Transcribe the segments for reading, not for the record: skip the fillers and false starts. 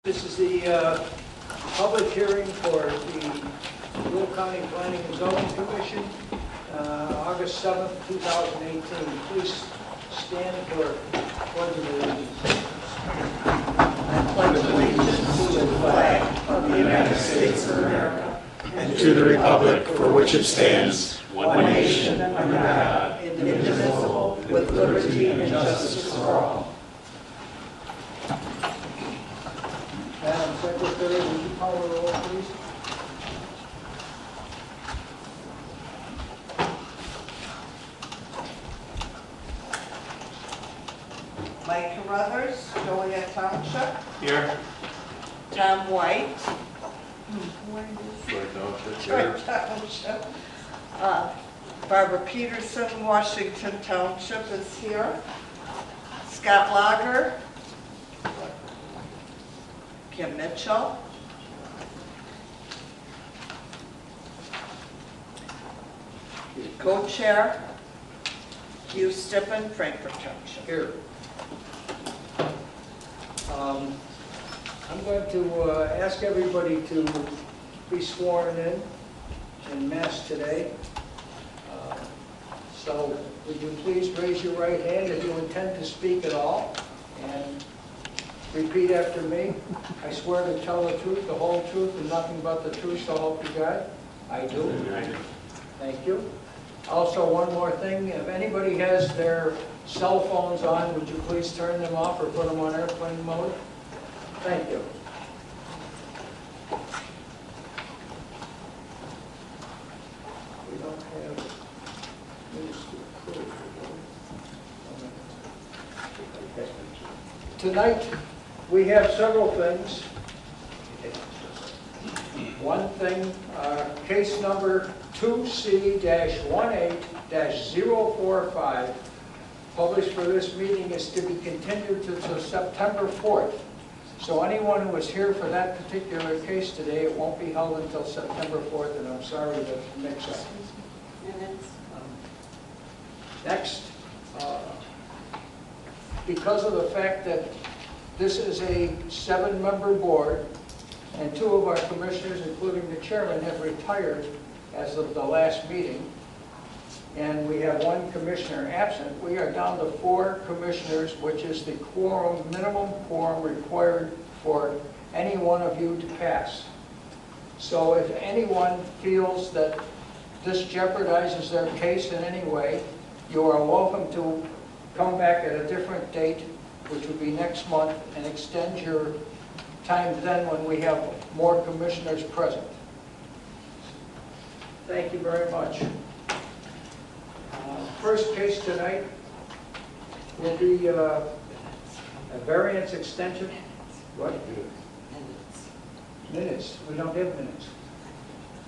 This is the public hearing for the Will County Planning and Zoning Commission, August 7th, 2018. Please stand for pledge of allegiance. I pledge allegiance to the flag of the United States of America and to the republic for which it stands, one nation under God, indivisible, with liberty and justice for all. Madam Secretary, would you call the roll, please? Mike Carruthers, Joliet Township. Here. Tom White. Sure. Township. Barbara Peterson, Washington Township is here. Scott Lager. Kim Mitchell. Co-chair, Hugh Stippen, Frankfurt Township. Here. I'm going to ask everybody to be sworn in mass today. So would you please raise your right hand if you intend to speak at all, and repeat after me. I swear to tell the truth, the whole truth, and nothing but the truth, so help you God. I do. Thank you. Also, one more thing, if anybody has their cell phones on, would you please turn them off or put them on airplane mode? Thank you. We don't have minutes to approve. Okay. Tonight, we have several things. One thing, case number 2C-18-045, published for this meeting, is to be continued to September 4th. So anyone who was here for that particular case today, it won't be held until September 4th, and I'm sorry to mix up. Next, because of the fact that this is a 7-member board, and 2 of our commissioners, including the chairman, have retired as of the last meeting, and we have 1 commissioner absent, we are down to 4 commissioners, which is the quorum, minimum quorum required for any one of you to pass. So if anyone feels that this jeopardizes their case in any way, you are welcome to come back at a different date, which would be next month, and extend your time then when we have more commissioners present. Thank you very much. First case tonight will be a variance extension. What? Minutes. We don't have minutes.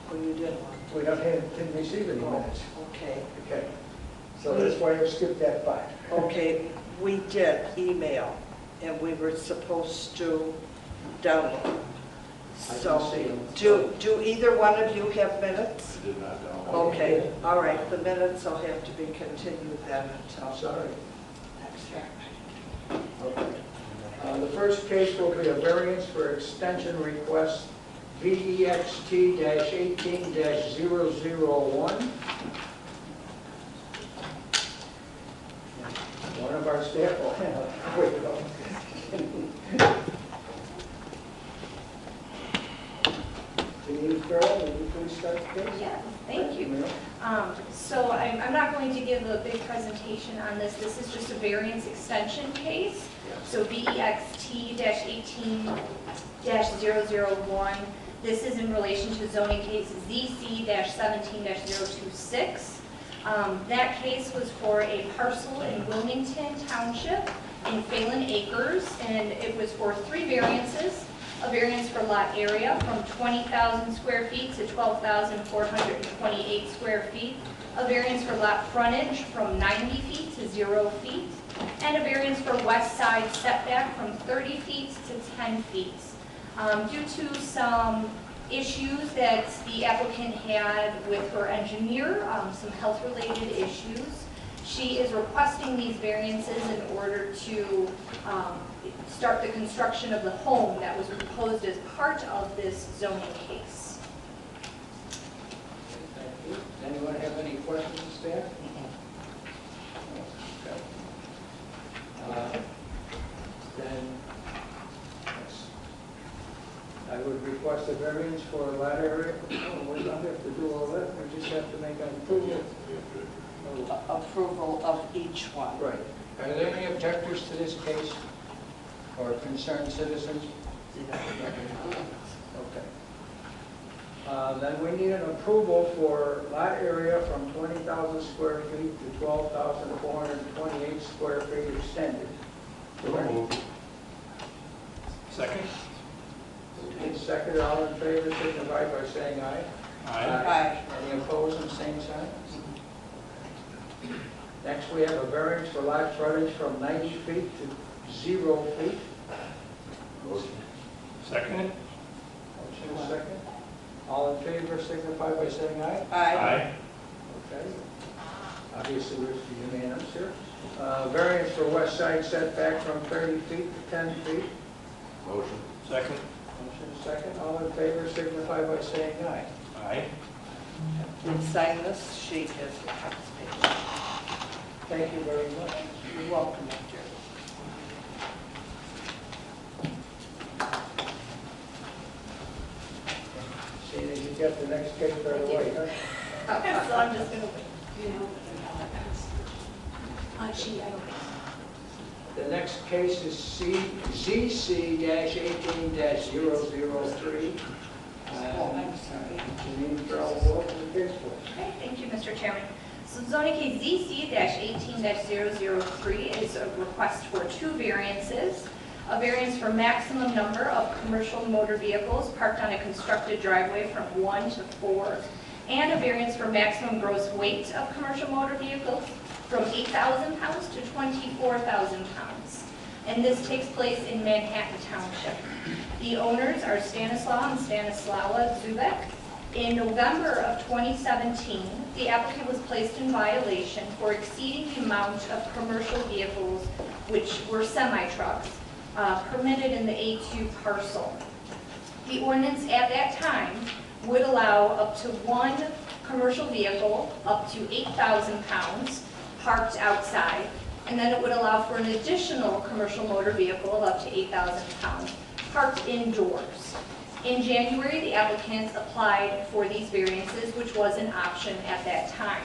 Well, you did one. We didn't receive any minutes. Okay. Okay. So that's why I skipped that part. Okay, we did email, and we were supposed to download. So, do either one of you have minutes? Did not know. Okay, all right, the minutes will have to be continued then until I'm sorry. next year. Okay. The first case will be a variance for extension request VEXT-18-001. One of our staff will handle it. Wait, no. Denise Farrell, will you please start the case? Yeah, thank you. Ma'am. So I'm not going to give a big presentation on this. This is just a variance extension case. So VEXT-18-001. This is in relation to zoning case ZC-17-026. That case was for a parcel in Wilmington Township in Phelan Acres, and it was for 3 variances. A variance for lot area from 20,000 square feet to 12,428 square feet. A variance for lot frontage from 90 feet to 0 feet. And a variance for west side setback from 30 feet to 10 feet. Due to some issues that the applicant had with her engineer, some health-related issues, She is requesting these variances in order to start the construction of the home that was proposed as part of this zoning case. Thank you. Does anyone have any questions, staff? Okay. Then, yes. I would request a variance for a lot area. Oh, we don't have to do all that, we just have to make an approval. Approval of each one. Right. Are there any objectors to this case or concerned citizens? Okay. Then we need an approval for lot area from 20,000 square feet to 12,428 square feet extended. Second? Second, all in favor, signify by saying aye. Aye. Any opposed, and same sign? Next, we have a variance for lot frontage from 90 feet to 0 feet. Second? Motion is second. All in favor, signify by saying aye. Aye. Okay. Obviously, we're unanimous here. Variance for west side setback from 30 feet to 10 feet. Motion. Second? Motion is second. All in favor, signify by saying aye. Aye. Please sign this sheet as the next page. Thank you very much. You're welcome, dear. See that you get the next case right away, huh? So I'm just going to, she, I don't think. The next case is ZC-18-003. Oh, I'm sorry. Janine Farrell, welcome to the case, please. Okay, thank you, Mr. Chairman. So zoning case ZC-18-003 is a request for two variances. A variance for maximum number of commercial motor vehicles parked on a constructed driveway from 1 to 4, and a variance for maximum gross weight of commercial motor vehicles from 8,000 pounds to 24,000 pounds. And this takes place in Manhattan Township. The owners are Stanislaw and Stanislawa Zubek. In November of 2017, the applicant was placed in violation for exceeding the amount of commercial vehicles, which were semi-trucks, permitted in the A2 parcel. The ordinance at that time would allow up to one commercial vehicle up to 8,000 pounds parked outside, and then it would allow for an additional commercial motor vehicle of up to 8,000 pounds parked indoors. In January, the applicant applied for these variances, which was an option at that time.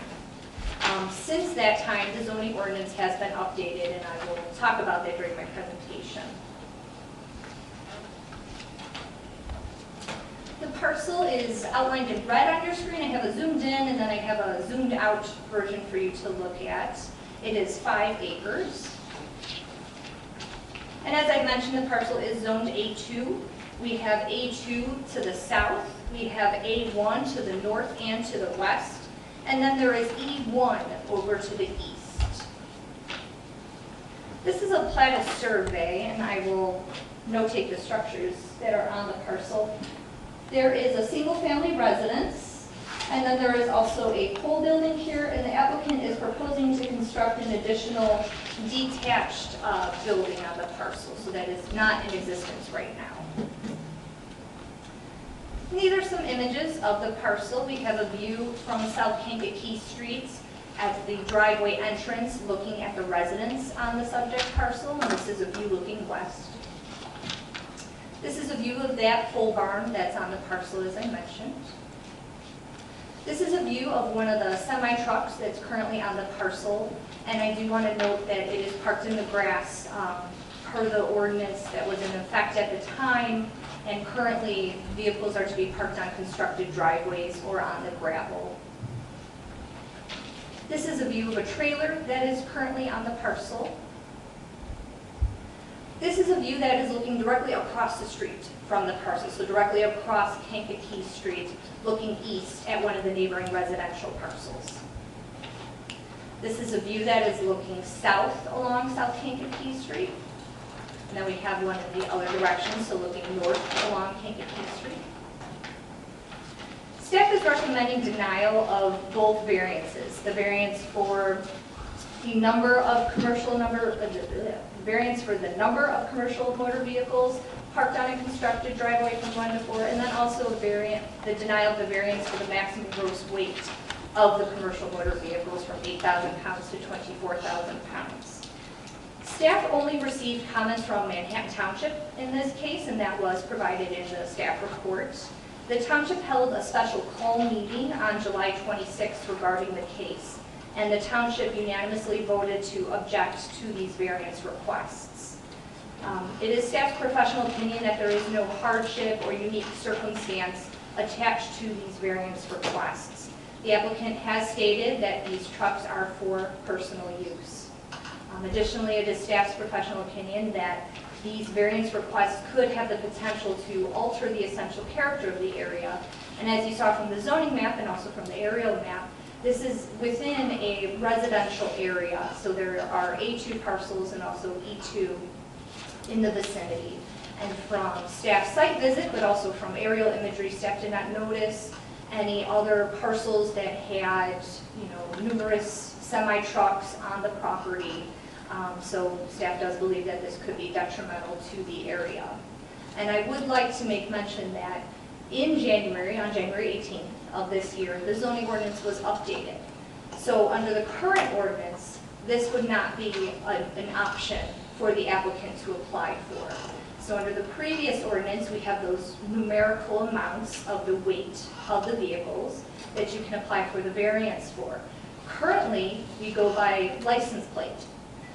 Since that time, the zoning ordinance has been updated, and I will talk about that during my presentation. The parcel is outlined in red on your screen. I have a zoomed in, and then I have a zoomed out version for you to look at. It is 5 acres. And as I mentioned, the parcel is zoned A2. We have A2 to the south, we have A1 to the north and to the west, and then there is E1 over to the east. This is a plat of survey, and I will notate the structures that are on the parcel. There is a single-family residence, and then there is also a pole building here, and the applicant is proposing to construct an additional detached building on the parcel, so that is not in existence right now. These are some images of the parcel. We have a view from South Kankakee Street at the driveway entrance looking at the residence on the subject parcel, and this is a view looking west. This is a view of that pole barn that's on the parcel, as I mentioned. This is a view of one of the semi-trucks that's currently on the parcel, and I do want to note that it is parked in the grass per the ordinance that was in effect at the time, and currently vehicles are to be parked on constructed driveways or on the gravel. This is a view of a trailer that is currently on the parcel. This is a view that is looking directly across the street from the parcel, so directly across Kankakee Street, looking east at one of the neighboring residential parcels. This is a view that is looking south along South Kankakee Street. And then we have one in the other direction, so looking north along Kankakee Street. Staff is recommending denial of both variances. The variance for the number of variance for the number of commercial motor vehicles parked on a constructed driveway from 1 to 4, and then also the denial of the variance for the maximum gross weight of the commercial motor vehicles from 8,000 pounds to 24,000 pounds. Staff only received comments from Manhattan Township in this case, and that was provided in the staff report. The township held a special call meeting on July 26th regarding the case, and the township unanimously voted to object to these variance requests. It is staff's professional opinion that there is no hardship or unique circumstance attached to these variance requests. The applicant has stated that these trucks are for personal use. Additionally, it is staff's professional opinion that these variance requests could have the potential to alter the essential character of the area. And as you saw from the zoning map and also from the aerial map, this is within a residential area. So there are A2 parcels and also E2 in the vicinity. And from staff site visit, but also from aerial imagery, staff did not notice any other parcels that had, numerous semi-trucks on the property. So staff does believe that this could be detrimental to the area. And I would like to make mention that in January, on January 18th of this year, the zoning ordinance was updated. So under the current ordinance, this would not be an option for the applicant to apply for. So under the previous ordinance, we have those numerical amounts of the weight of the vehicles that you can apply for the variance for. Currently, we go by license plate.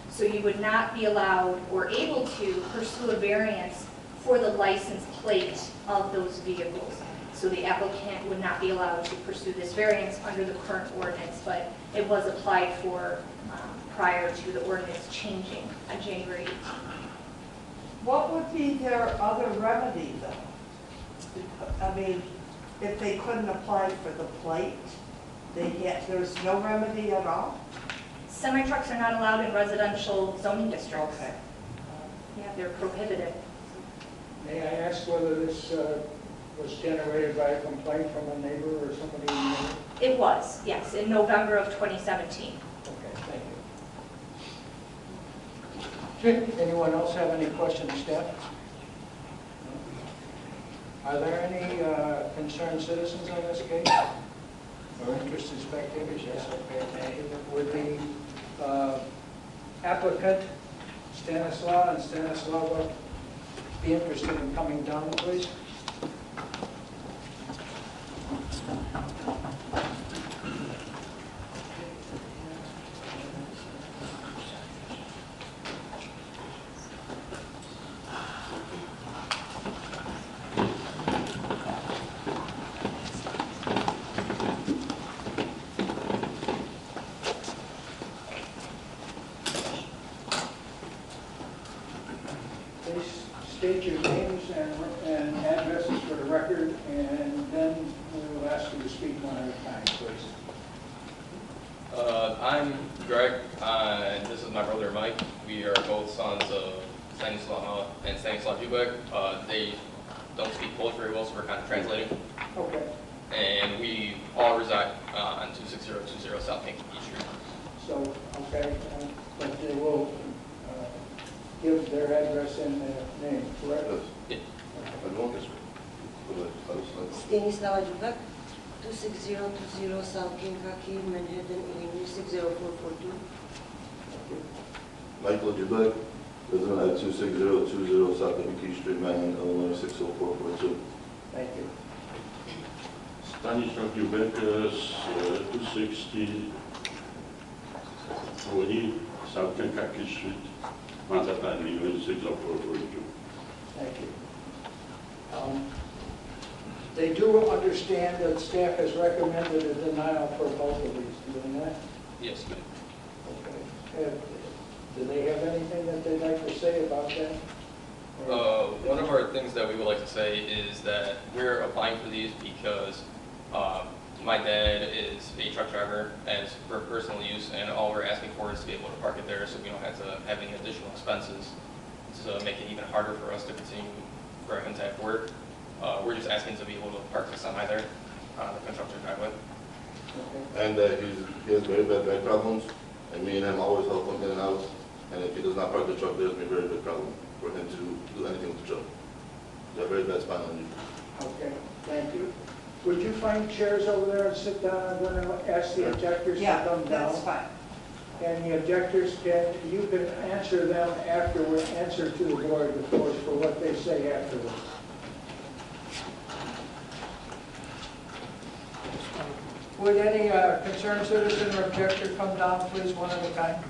So you would not be allowed or able to pursue a variance for the license plate of those vehicles. So the applicant would not be allowed to pursue this variance under the current ordinance, but it was applied for prior to the ordinance changing on January 18th. What would be their other remedy, though? I mean, if they couldn't apply for the plate, there's no remedy at all? Semi-trucks are not allowed in residential zoning districts. Okay. Yeah, they're prohibited. May I ask whether this was generated by a complaint from a neighbor or somebody in the neighborhood? It was, yes, in November of 2017. Okay, thank you. Anyone else have any questions, staff? Are there any concerned citizens on this case? Or interested spectators? Yes, okay. Would the applicant, Stanislaw and Stanislava, be interested in coming down, please? Please state your names and addresses for the record, and then we will ask you to speak one at a time, please. I'm Greg, and this is my brother Mike. We are both sons of Stanislaw and Stanislaw Dubek. They don't speak Polish very well, so we're kind of translating. Okay. And we all reside on 26020 South Kankakee Street. So, okay, but they will give their address and name, correct? Yeah. Stanislawa Dubak, 26020 South Kankakee, Manhattan, Illinois 60442. Michael Dubek, resident at 26020 South Kankakee Street, Manhattan, Illinois 60442. Thank you. Stanisław Dubek, 260 South Kankakee Street, Manhattan, Illinois 60442. Thank you. They do understand that staff has recommended a denial for both of these, do they not? Yes, ma'am. Okay. Do they have anything that they'd like to say about that? One of our things that we would like to say is that we're applying for these because my dad is a truck driver as for personal use, and all we're asking for is to be able to park it there so we don't have to have any additional expenses to make it even harder for us to continue for him to have work. We're just asking to be able to park the semi there on the construction driveway. Okay. And he has very bad back problems. And me and him always help him in and out. And if he does not park the truck, there's gonna be a very big problem for him to do anything with the truck. They're a very bad spot on you. Okay, thank you. Would you find chairs over there and sit down? I'm going to ask the objectors to Yeah, come down. that's fine. And the objectors you can answer them afterward, answer to the board, of course, for what they say afterwards. Would any concerned citizen or objector come down, please, one at a time?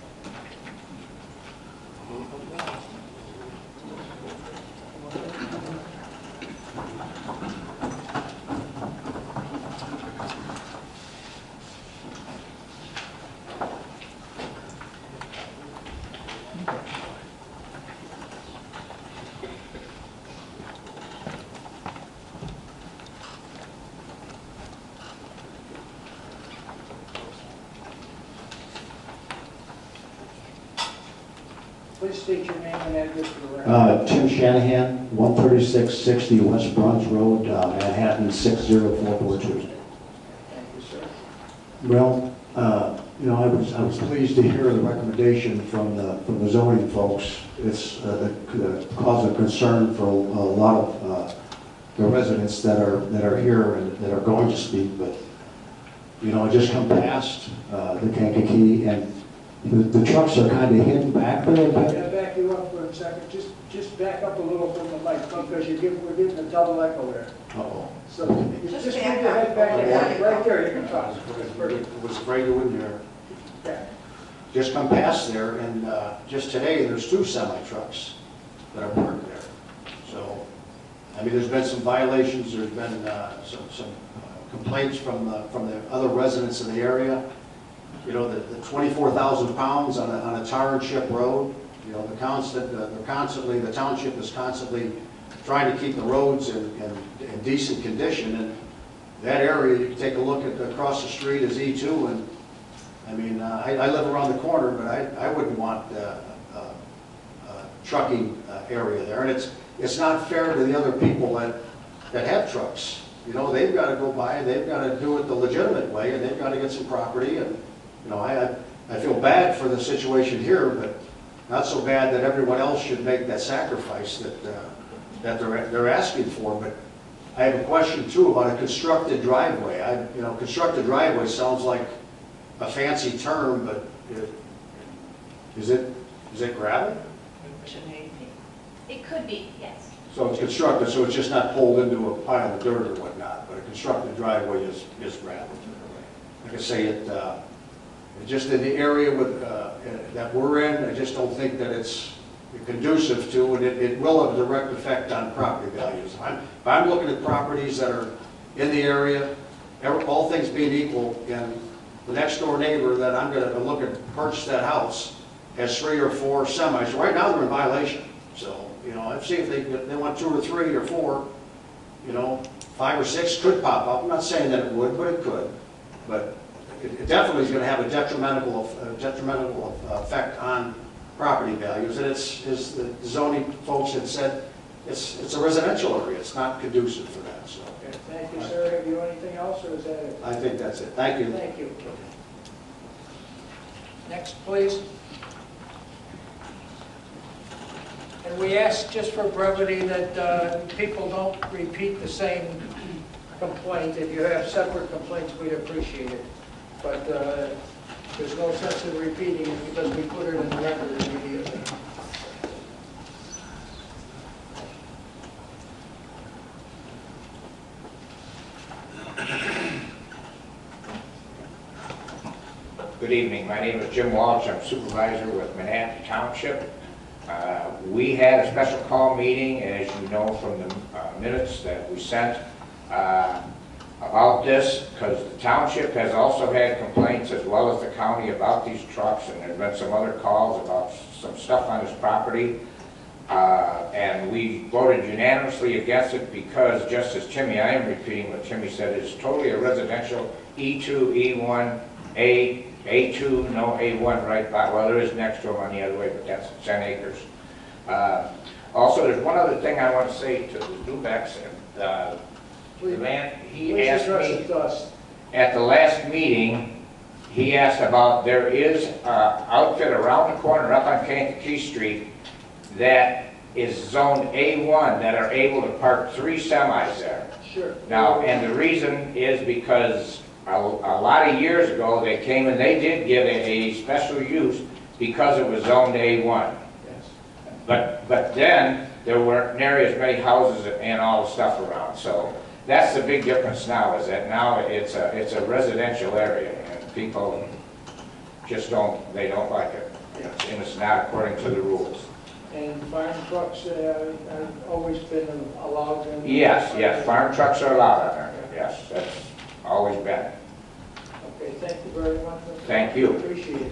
Please state your name and address for the record. Tim Shanahan, 13660 West Bronx Road, Manhattan 60442. Thank you, sir. Well, I was pleased to hear the recommendation from the zoning folks. It's the cause of concern for a lot of the residents that are here and that are going to speak. But I just come past the Kankakee, and the trucks are kind of hidden back there. I'm going to back you up for a second. Just back up a little from the mic because we're getting a double echo there. Uh-oh. So you just move your head back right there. You can talk. I was afraid you wouldn't hear. Okay. Just come past there, and just today, there's 2 semi-trucks that are parked there. So, there's been some violations, there's been some complaints from the other residents in the area. The 24,000 pounds on a tar and chip road, the township is constantly trying to keep the roads in decent condition. And that area, you can take a look at across the street is E2, and I live around the corner, but I wouldn't want a trucking area there. And it's not fair to the other people that have trucks. They've got to go by and they've got to do it the legitimate way, and they've got to get some property. And I feel bad for the situation here, but not so bad that everyone else should make that sacrifice that they're asking for. But I have a question too about a constructed driveway. Constructed driveway sounds like a fancy term, but is it gravel? It could be, yes. So it's constructed, so it's just not pulled into a pile of dirt or whatnot, but a constructed driveway is gravel. Like I say, just in the area that we're in, I just don't think that it's conducive to, and it will have a direct effect on property values. If I'm looking at properties that are in the area, all things being equal, and the next door neighbor that I'm going to look at purchase that house has 3 or 4 semis. Right now they're in violation. So, I'd see if they want 2 or 3 or 4, 5 or 6 could pop up. I'm not saying that it would, but it could. But it definitely is going to have a detrimental effect on property values. And as the zoning folks had said, it's a residential area. It's not conducive for that. So. Okay, thank you, sir. Have you anything else, or is that it? I think that's it. Thank you. Thank you. Next, please. And we ask, just for brevity, that people don't repeat the same complaint. If you have separate complaints, we'd appreciate it. But there's no sense in repeating it because we put it in the record immediately. Good evening. My name is Jim Walsh. I'm supervisor with Manhattan Township. We had a special call meeting, as you know from the minutes that we sent, about this, because the township has also had complaints, as well as the county, about these trucks, and there have been some other calls about some stuff on this property. And we voted unanimously against it because, just as Timmy, I am repeating what Timmy said, it's totally a residential E2, E1, A2, no A1 right by, well, there is next to them on the other way, but that's 10 acres. Also, there's one other thing I want to say to the Dubecks. The man, he asked me at the last meeting, he asked about, there is an outfit around the corner up on Kankakee Street that is zoned A1 that are able to park 3 semis there. Sure. Now, and the reason is because a lot of years ago, they came and they did get a special use because it was zoned A1. Yes. But then, there weren't nearly as many houses and all the stuff around. So that's the big difference now, is that now it's a residential area, and people just they don't like it. And it's not according to the rules. And farm trucks have always been allowed in? Yes, farm trucks are allowed on there. Yes, that's always been. Okay, thank you very much. Thank you. Appreciate it.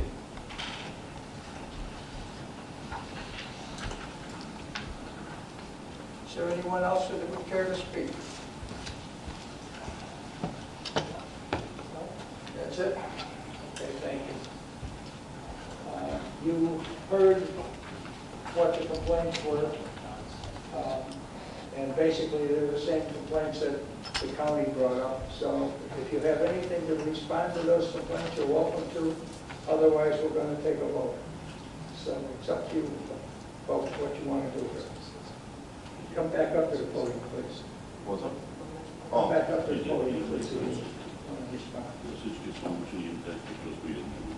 Is there anyone else that would care to speak? No? That's it? Okay, thank you. You heard what the complaints were, and basically they're the same complaints that the county brought up. So if you have anything to respond to those complaints, you're welcome to. Otherwise, we're going to take a vote. So it's up to you, folks, what you want to do here. Come back up to the podium, please. What's up? Come back up to the podium, please. if you want to respond.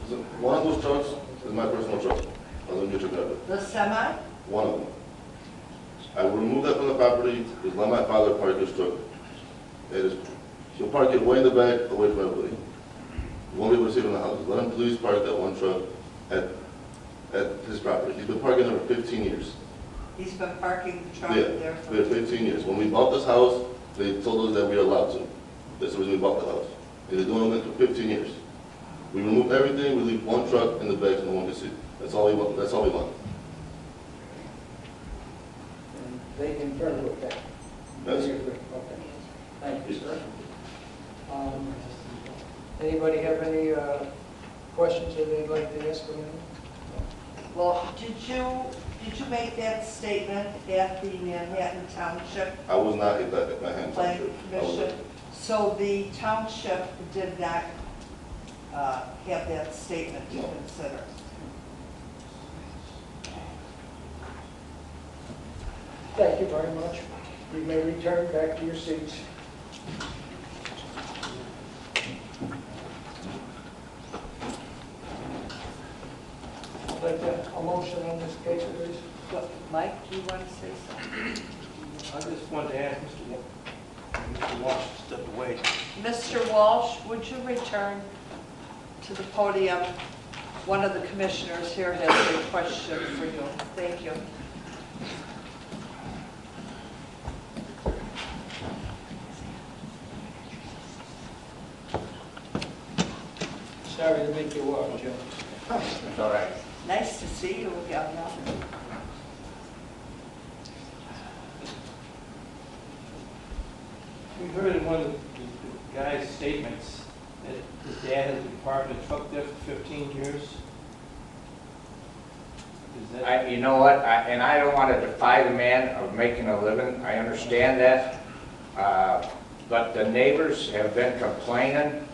So one of those trucks is my personal truck. I live in Chicago. The semi? One of them. I will remove that from the property, just let my father park his truck. He'll park it way in the back, away from everybody. You won't be able to see it in the house. Let him please park that one truck at his property. He's been parking there for 15 years. He's been parking the truck Yeah, there for... for 15 years. When we bought this house, they told us that we are allowed to. That's the reason we bought the house. And they're doing it for 15 years. We remove everything, we leave one truck in the back so no one can see. That's all we want. That's all we want. And they concur with that. Yes. They agree. Okay. Thank you, sir. Anybody have any questions that they'd like to ask of me? Well, did you make that statement at the Manhattan Township I was not at my hand. Planning Commission? So the township did not have that statement to No. consider? Thank you very much. You may return back to your seats. I'd like a motion on this case, please. Mike, do you want to say something? I just wanted to ask Mr. Walsh to step away. Mr. Walsh, would you return to the podium? One of the commissioners here has a question for you. Thank you. Sorry to make you walk, Joe. It's all right. Nice to see you again. We heard in one of the guy's statements that his dad has been parking a truck there for 15 years. Is that... You know what, and I don't want to defy the man of making a living, I understand that, but the neighbors have been complaining,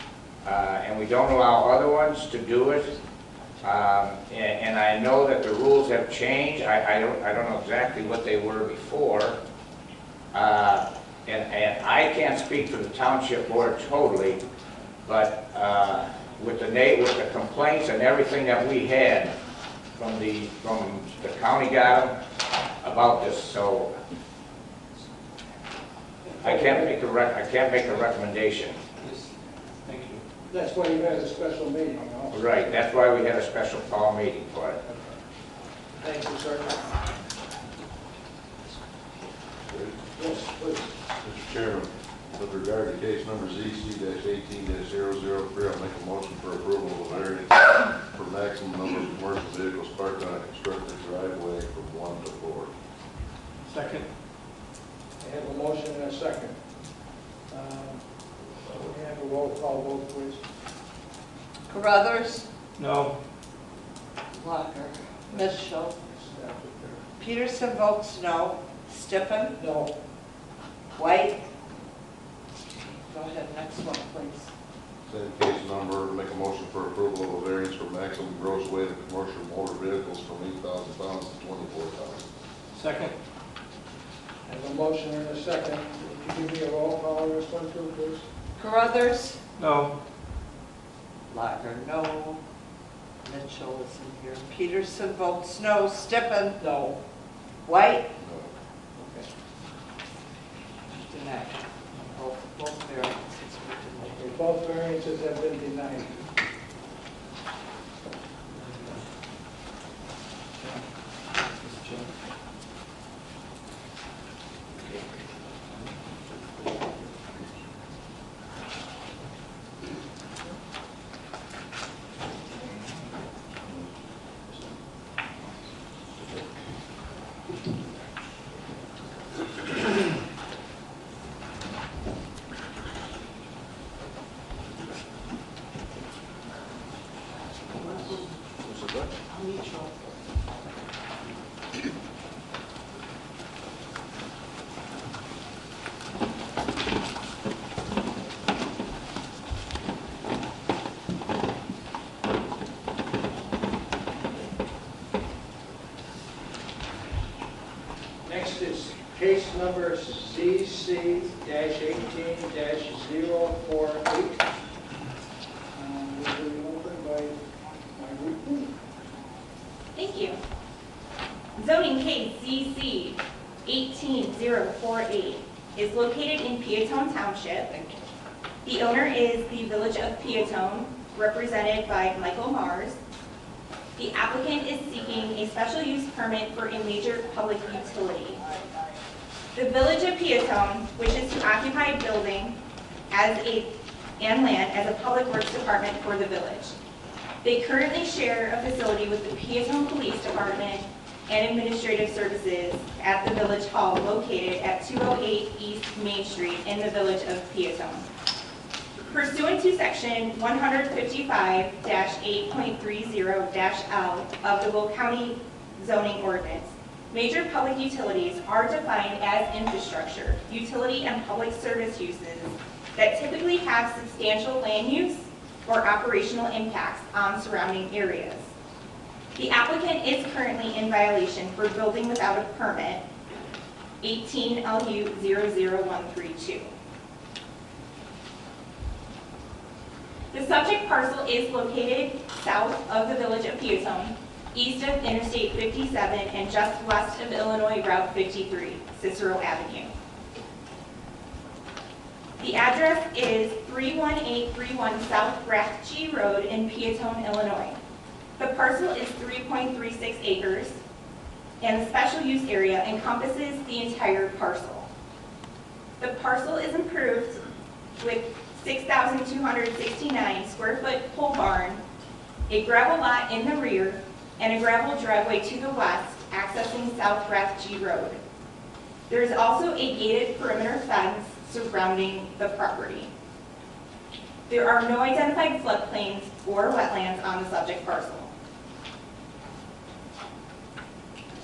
and we don't allow other ones to do it, and I know that the rules have changed. I don't know exactly what they were before, and I can't speak for the township board totally, but with the complaints and everything that we had from the county got them about this, so I can't make a recommendation. Yes. Thank you. That's why you had a special meeting, also. Right, that's why we had a special call meeting for it. Thank you, sir. Yes, please. Mr. Chairman, with regard to case number ZC-18-003, I'll make a motion for approval of a variance for maximum number of commercial vehicles parked on a constructed driveway from 1 to 4. Second. I have a motion and a second. We have a roll call vote, please. Carruthers, No. Walker, Mitchell, Peterson votes no. Stippen, No. White. Go ahead, next one, please. Same case number, make a motion for approval of a variance for maximum gross weight of commercial motor vehicles from 8,000 pounds to 24,000. Second? I have a motion and a second. Would you give me a roll call on this one too, please? Carruthers? No. Lager, no. Mitchell isn't here. Peterson votes no. Stippen? No. White? No. Okay. Denied. Both variances were denied. Okay, both variances have been denied. Next is case number ZC-18-048. This will be opened by Ruth. Thank you. Zoning case ZC 18048 is located in Peatone Township. The owner is the Village of Peatone, represented by Michael Mars. The applicant is seeking a special use permit for a major public utility. The Village of Peatone wishes to occupy a building and land as a public works department for the village. They currently share a facility with the Peatone Police Department and Administrative Services at the Village Hall located at 208 East Main Street in the Village of Peatone. Pursuant to Section 155-8.30-L of the Will County Zoning Ordinance, major public utilities are defined as infrastructure, utility, and public service uses that typically have substantial land use or operational impacts on surrounding areas. The applicant is currently in violation for building without a permit, 18 LU 00132. The subject parcel is located south of the Village of Peatone, east of Interstate 57, and just west of Illinois Route 53, Cicero Avenue. The address is 31831 South Rathje Road in Peatone, Illinois. The parcel is 3.36 acres, and the special use area encompasses the entire parcel. The parcel is improved with 6,269 square foot pole barn, a gravel lot in the rear, and a gravel driveway to the west accessing South Rathje Road. There is also a gated perimeter fence surrounding the property. There are no identified floodplains or wetlands on the subject parcel.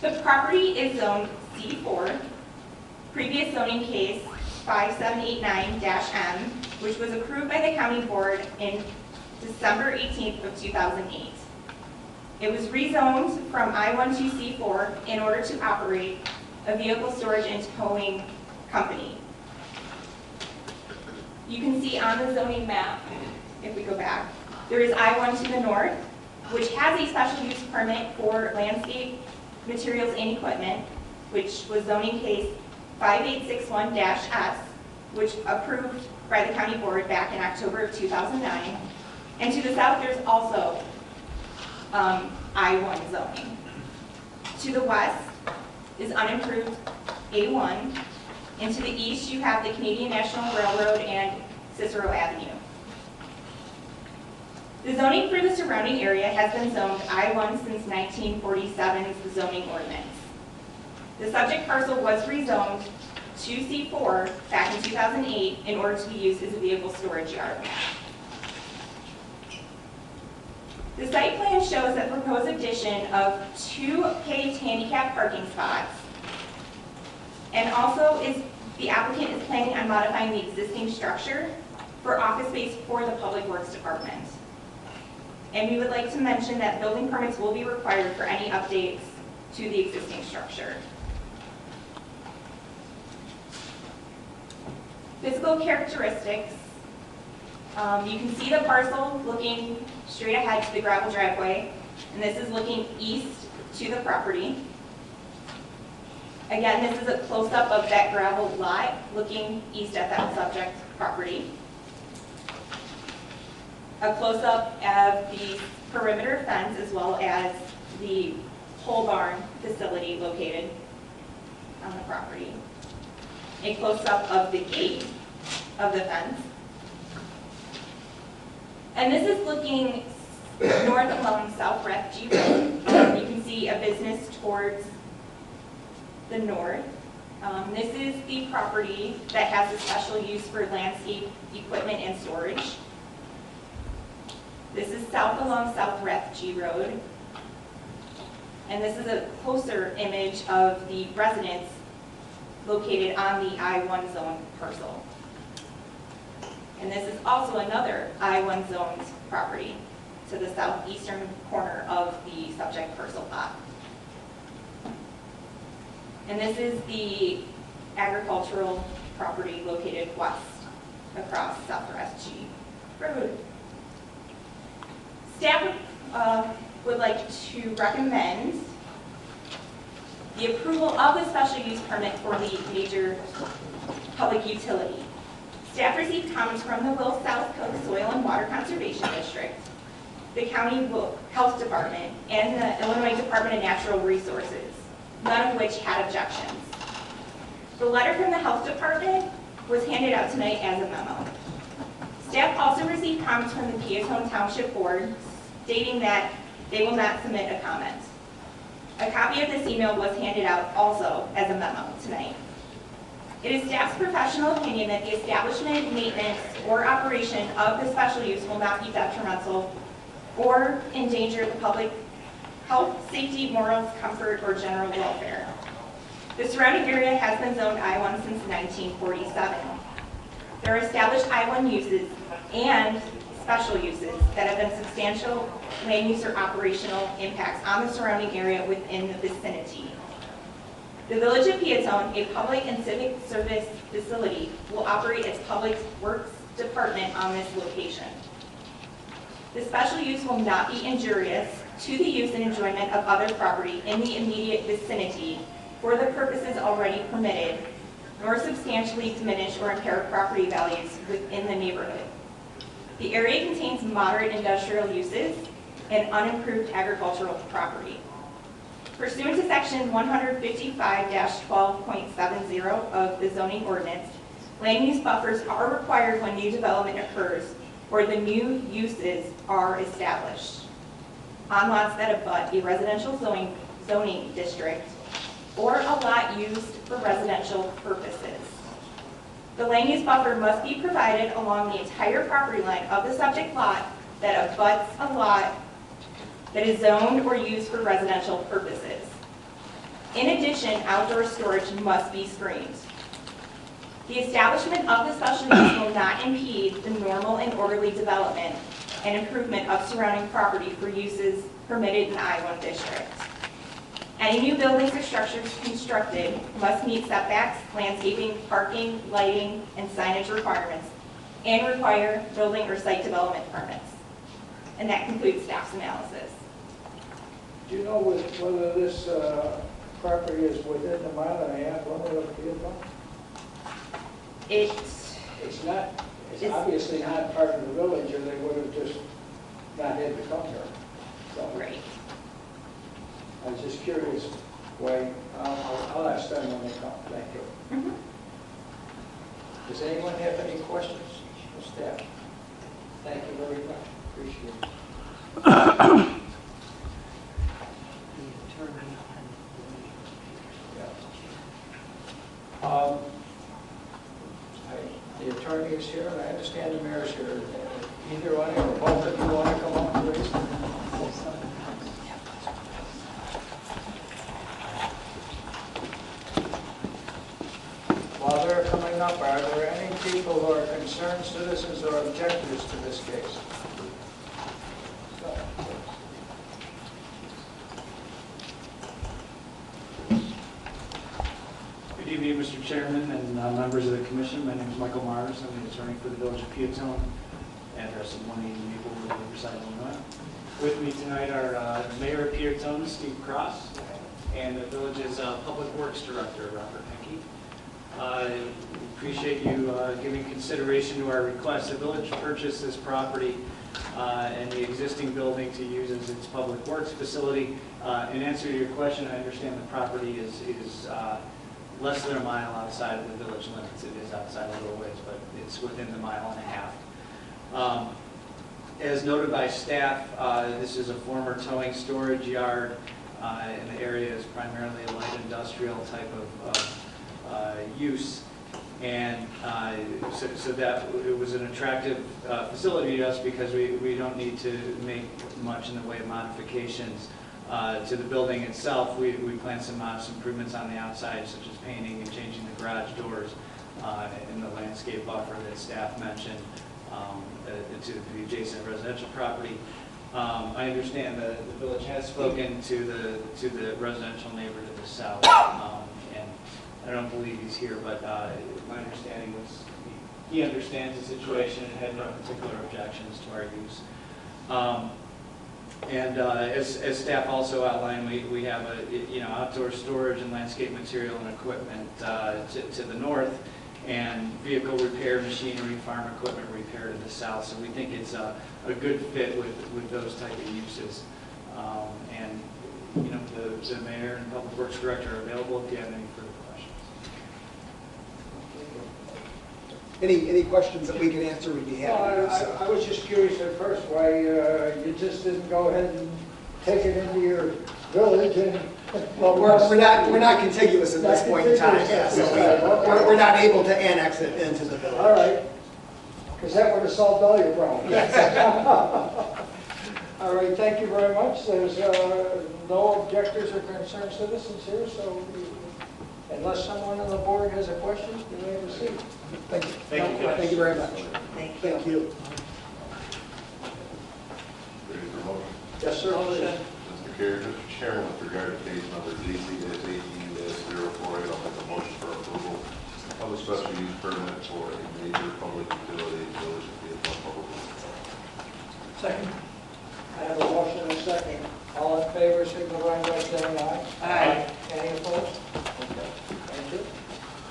The property is zoned C4, previous zoning case 5789-M, which was approved by the county board in December 18th of 2008. It was rezoned from I-12C4 in order to operate a vehicle storage and towing company. You can see on the zoning map, if we go back, there is I-1 to the north, which has a special use permit for landscape materials and equipment, which was zoning case 5861-S, which approved by the county board back in October of 2009. And to the south, there's also I-1 zoning. To the west is unimproved A1, and to the east you have the Canadian National Railroad and Cicero Avenue. The zoning for the surrounding area has been zoned I-1 since 1947's zoning ordinance. The subject parcel was rezoned to C4 back in 2008 in order to be used as a vehicle storage yard. The site plan shows a proposed addition of 2 paved handicap parking spots, and also the applicant is planning on modifying the existing structure for office space for the Public Works Department. And we would like to mention that building permits will be required for any updates to the existing structure. Physical characteristics. You can see the parcel looking straight ahead to the gravel driveway, and this is looking east to the property. Again, this is a close-up of that gravel lot looking east at that subject property. A close-up of the perimeter fence as well as the pole barn facility located on the property. A close-up of the gate of the fence. And this is looking north along South Refugee Road. You can see a business towards the north. This is the property that has a special use for landscape equipment and storage. This is south along South Refugee Road. And this is a closer image of the residence located on the I-1 zone parcel. And this is also another I-1 zoned property to the southeastern corner of the subject parcel lot. And this is the agricultural property located west across South Refugee Road. Staff would like to recommend the approval of the special use permit for the major public utility. Staff received comments from the Will South Cook Soil and Water Conservation District, the County Health Department, and the Illinois Department of Natural Resources, none of which had objections. The letter from the Health Department was handed out tonight as a memo. Staff also received comments from the Peatone Township Board stating that they will not submit a comment. A copy of this email was handed out also as a memo tonight. It is staff's professional opinion that the establishment, maintenance, or operation of the special use will not be detrimental or endanger the public health, safety, morals, comfort, or general welfare. The surrounding area has been zoned I-1 since 1947. There are established I-1 uses and special uses that have been substantial land use or operational impacts on the surrounding area within the vicinity. The Village of Peatone, a public and civic service facility, will operate its public works department on this location. The special use will not be injurious to the use and enjoyment of other property in the immediate vicinity for the purposes already permitted, nor substantially diminish or impair property values within the neighborhood. The area contains moderate industrial uses and unimproved agricultural property. Pursuant to section 155-12.70 of the zoning ordinance, land use buffers are required when new development occurs or the new uses are established on lots that abut a residential zoning district or a lot used for residential purposes. The land use buffer must be provided along the entire property line of the subject lot that abuts a lot that is zoned or used for residential purposes. In addition, outdoor storage must be screened. The establishment of the special use will not impede the normal and orderly development and improvement of surrounding property for uses permitted in the I-1 district. Any new buildings or structures constructed must meet setbacks, landscaping, parking, lighting, and signage requirements, and require building or site development permits. And that concludes staff's analysis. Do you know whether this property is within the mile and a half limit of Peatone? It's obviously not part of the village, or they would have just not had to come here. So, Right. I was just curious why. I'll ask them when they come. Thank you. Mm-hmm. Does anyone have any questions for staff? Thank you very much. Appreciate it. The attorney is here, and I understand the mayor's here. Either one or both of you want to come up, please? While they're coming up, are there any people who are concerned citizens or objectors to this case? Good evening, Mr. Chairman and members of the commission. My name is Michael Mars. I'm the attorney for the Village of Peatone, address of 180 Maplewood, Riverside, Illinois. With me tonight are Mayor of Peatone, Steve Cross, and the village's Public Works Director, Robert Henke. Appreciate you giving consideration to our request. The village purchased this property and the existing building to use as its public works facility. In answer to your question, I understand the property is less than a mile outside of the village limits. It is outside a little ways, but it's within the 1.5 miles. As noted by staff, this is a former towing storage yard, and the area is primarily a light industrial type of use. And so that it was an attractive facility to us because we don't need to make much in the way of modifications to the building itself. We plan some modest improvements on the outside, such as painting and changing the garage doors and the landscape buffer that staff mentioned to the adjacent residential property. I understand the village has spoken to the residential neighbor to the south, and I don't believe he's here, but my understanding was he understands the situation and had no particular objections to our use. And as staff also outlined, we have outdoor storage and landscape material and equipment to the north, and vehicle repair, machinery, farm equipment repair to the south. So we think it's a good fit with those type of uses. And the mayor and public works director are available if you have any further questions. Any questions that we can answer, we'd be happy to do so. I was just curious at first why you just didn't go ahead and take it into your village and... Well, we're not contiguous at this point in time, so we're not able to annex it into the village. All right, because that would have solved all your problems. All right, thank you very much. There's no objectors or concerned citizens here, so unless someone on the board has a question, you may proceed. Thank you. Thank you very much. Thank you. Ready for motion? Yes, sir. Mr. Chairman, with regard to case number ZC-18-048, I'll make a motion for approval of a special use permit for a major public utility village of Peatone Public Works. Second. I have a motion and a second. All in favor, signify by saying aye. Aye. Any opposed? Okay. Thank you.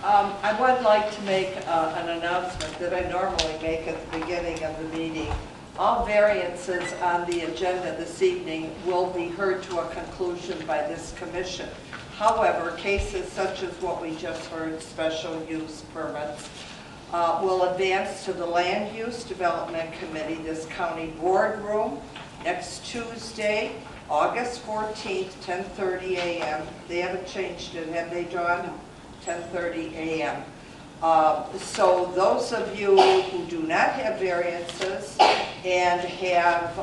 I would like to make an announcement that I normally make at the beginning of the meeting. All variances on the agenda this evening will be heard to a conclusion by this commission. However, cases such as what we just heard, special use permits, will advance to the Land Use Development Committee, this county boardroom, next Tuesday, August 14th, 10:30 a.m. They haven't changed it, have they, John? 10:30 a.m. So those of you who do not have variances and have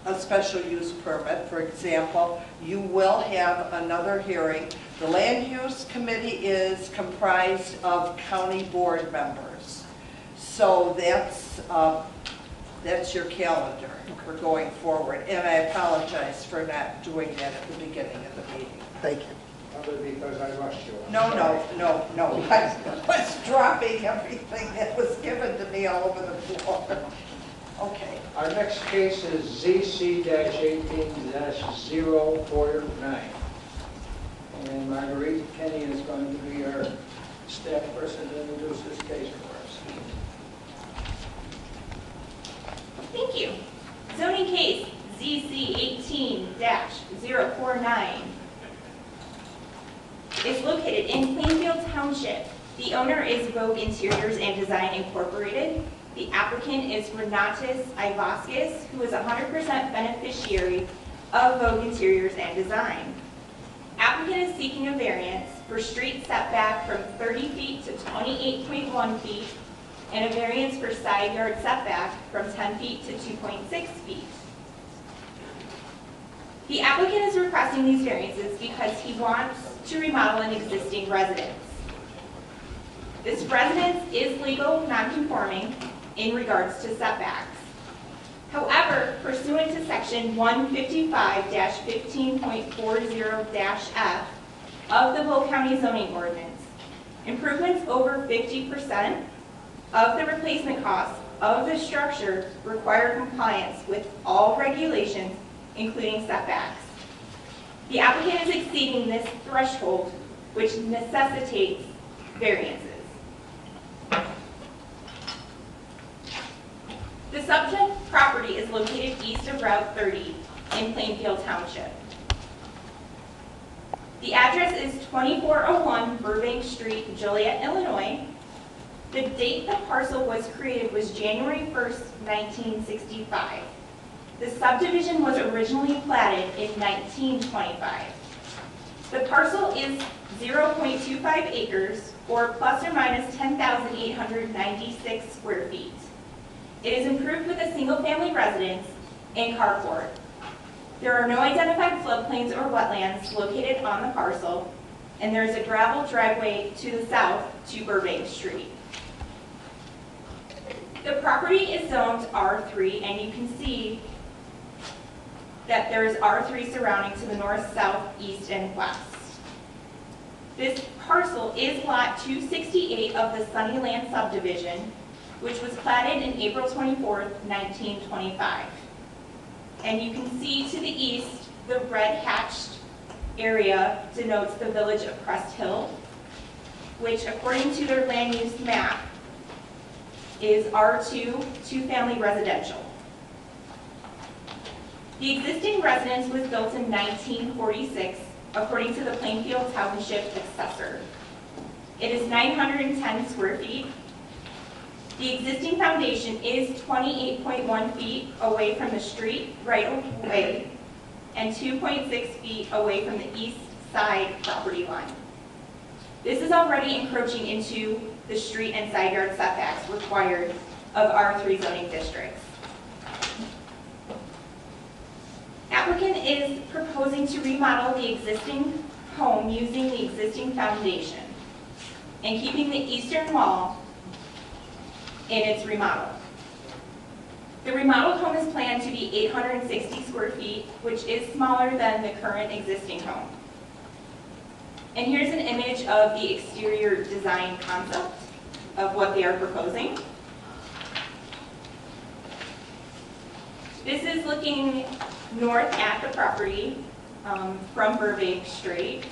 a special use permit, for example, you will have another hearing. The Land Use Committee is comprised of county board members. So that's your calendar for going forward. And I apologize for not doing that at the beginning of the meeting. Thank you. Probably because I rushed you. No. I was dropping everything that was given to me all over the floor. Okay. Our next case is ZC-18-049. And Marguerite Kenny is going to be our staff person to introduce this case for us. Thank you. Zoning case ZC 18-049 is located in Plainfield Township. The owner is Vogue Interiors and Design Incorporated. The applicant is Renatus Ivaskis, who is 100% beneficiary of Vogue Interiors and Design. Applicant is seeking a variance for street setback from 30 feet to 28.1 feet and a variance for side yard setback from 10 feet to 2.6 feet. The applicant is requesting these variances because he wants to remodel an existing residence. This residence is legal nonconforming in regards to setbacks. However, pursuant to section 155-15.40-F of the Will County zoning ordinance, improvements over 50% of the replacement costs of the structure require compliance with all regulations, including setbacks. The applicant is exceeding this threshold, which necessitates variances. The subject property is located east of Route 30 in Plainfield Township. The address is 2401 Burbank Street, Joliet, Illinois. The date the parcel was created was January 1st, 1965. The subdivision was originally platted in 1925. The parcel is 0.25 acres, or plus or minus 10,896 square feet. It is improved with a single-family residence and carport. There are no identified floodplains or wetlands located on the parcel, and there is a gravel driveway to the south to Burbank Street. The property is zoned R3, and you can see that there is R3 surrounding to the north, south, east, and west. This parcel is lot 268 of the Sunnyland subdivision, which was platted in April 24th, 1925. And you can see to the east, the red hatched area denotes the village of Crest Hill, which according to their land use map is R2, two-family residential. The existing residence was built in 1946, according to the Plainfield Township assessor. It is 910 square feet. The existing foundation is 28.1 feet away from the street right away and 2.6 feet away from the east side property line. This is already encroaching into the street and side yard setbacks required of R3 zoning districts. Applicant is proposing to remodel the existing home using the existing foundation and keeping the eastern wall in its remodel. The remodeled home is planned to be 860 square feet, which is smaller than the current existing home. And here's an image of the exterior design concept of what they are proposing. This is looking north at the property from Burbank Street.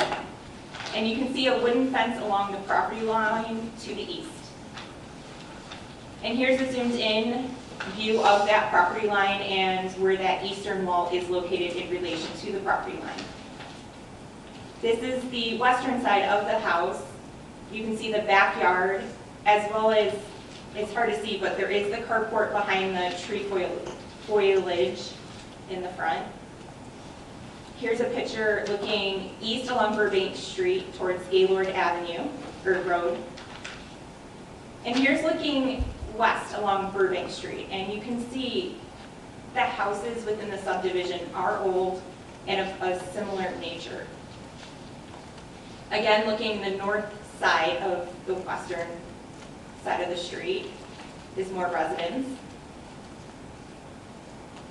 And you can see a wooden fence along the property line to the east. And here's a zoomed in view of that property line and where that eastern wall is located in relation to the property line. This is the western side of the house. You can see the backyard as well as, it's hard to see, but there is the carport behind the tree foliage in the front. Here's a picture looking east along Burbank Street towards Gaylord Avenue, or Road. And here's looking west along Burbank Street, and you can see the houses within the subdivision are old and of a similar nature. Again, looking the north side of the western side of the street is more residence.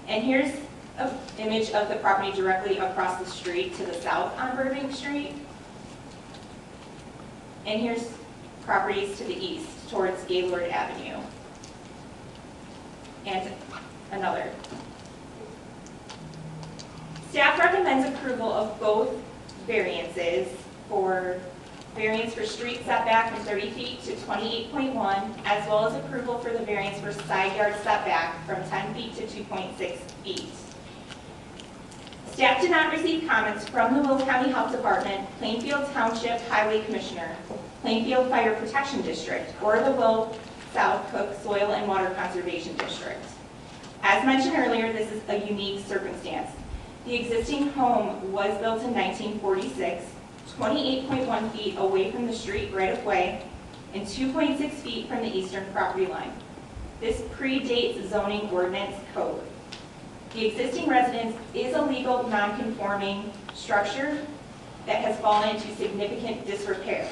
And here's an image of the property directly across the street to the south on Burbank Street. And here's properties to the east towards Gaylord Avenue. And another. Staff recommends approval of both variances for variance for street setback from 30 feet to 28.1, as well as approval for the variance for side yard setback from 10 feet to 2.6 feet. Staff did not receive comments from the Will County Health Department, Plainfield Township Highway Commissioner, Plainfield Fire Protection District, or the Will South Cook Soil and Water Conservation District. As mentioned earlier, this is a unique circumstance. The existing home was built in 1946, 28.1 feet away from the street right of way, and 2.6 feet from the eastern property line. This predates zoning ordinance code. The existing residence is a legal non-conforming structure that has fallen into significant disrepair.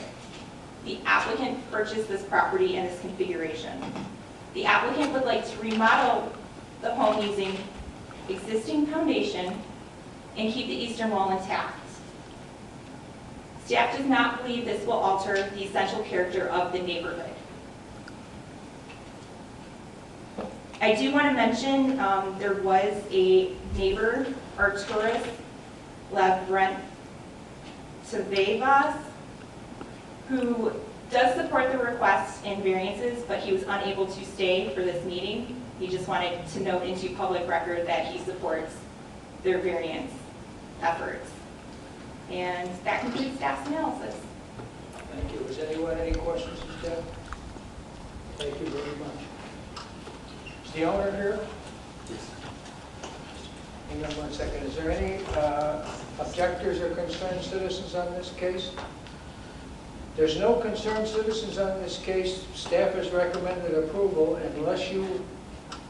the applicant purchased this property in this configuration. The applicant would like to remodel the home using existing foundation and keep the eastern wall intact. Staff does not believe this will alter the essential character of the neighborhood. I do want to mention there was a neighbor, Arturas Lavrentevas, who does support the request and variances, but he was unable to stay for this meeting. He just wanted to note into public record that he supports their variance efforts. And that concludes staff's analysis. Thank you. Has anyone any questions of staff? Thank you very much. Is the owner here? Hang on 1 second. Is there any objectors or concerned citizens on this case? There's no concerned citizens on this case. Staff has recommended approval. Unless you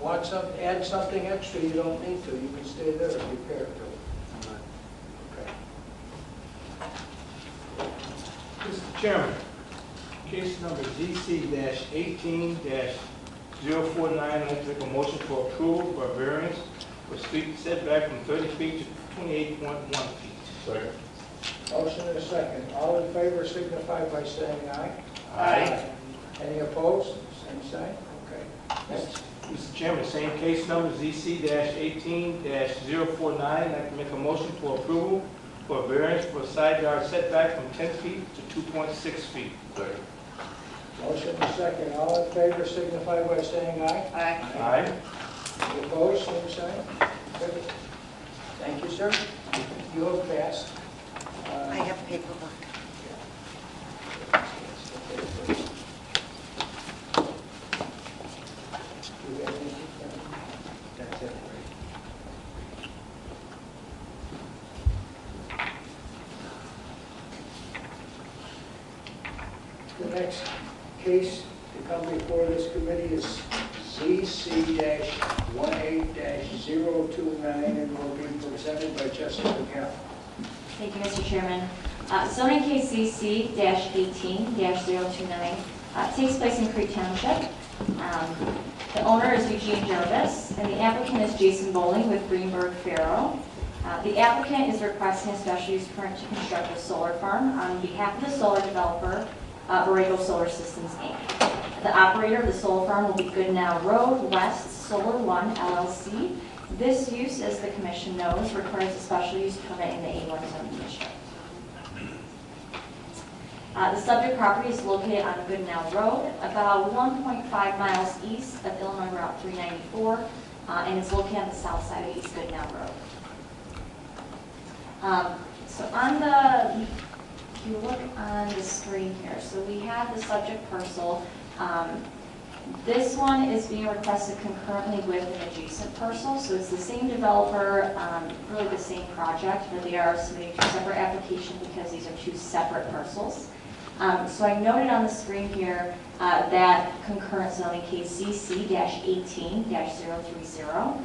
want add something extra, you don't need to. You can stay there if you care to. Mr. Chairman, case number ZC-18-049, I'd like to make a motion for approval for a variance for street setback from 30 feet to 28.1 feet. Second. Motion and a second. All in favor signify by saying aye. Aye. Any opposed? Same sign. Okay. Next. Mr. Chairman, same case number ZC-18-049, I'd like to make a motion for approval for a variance for a side yard setback from 10 feet to 2.6 feet. Second. Motion and second. All in favor signify by saying aye. Aye. Aye. Any opposed? Same sign. Good. Thank you, sir. You have passed. I have paperwork. That's it. The next case to come before this committee is ZC-18-0209 and will be presented by Jessica Gale. Thank you, Mr. Chairman. Zoning case ZC-18-029 takes place in Creek Township. The owner is Eugene Jarvis, and the applicant is Jason Bowling with Greenberg Farrow. The applicant is requesting a special use permit to construct a solar farm on behalf of the solar developer, Borrego Solar Systems, Inc. The operator of the solar farm will be Goodnow Road West Solar One LLC. This use, as the commission knows, requires a special use permit in the A1 zoning district. The subject property is located on Goodnow Road, about 1.5 miles east of Illinois Route 394, and it's located on the south side of East Goodnow Road. So on the, if you look on the screen here, so we have the subject parcel. This one is being requested concurrently with an adjacent parcel, so it's the same developer, really the same project, but they are submitting two separate applications because these are two separate parcels. So I noted on the screen here that concurrent zoning case ZC-18-030.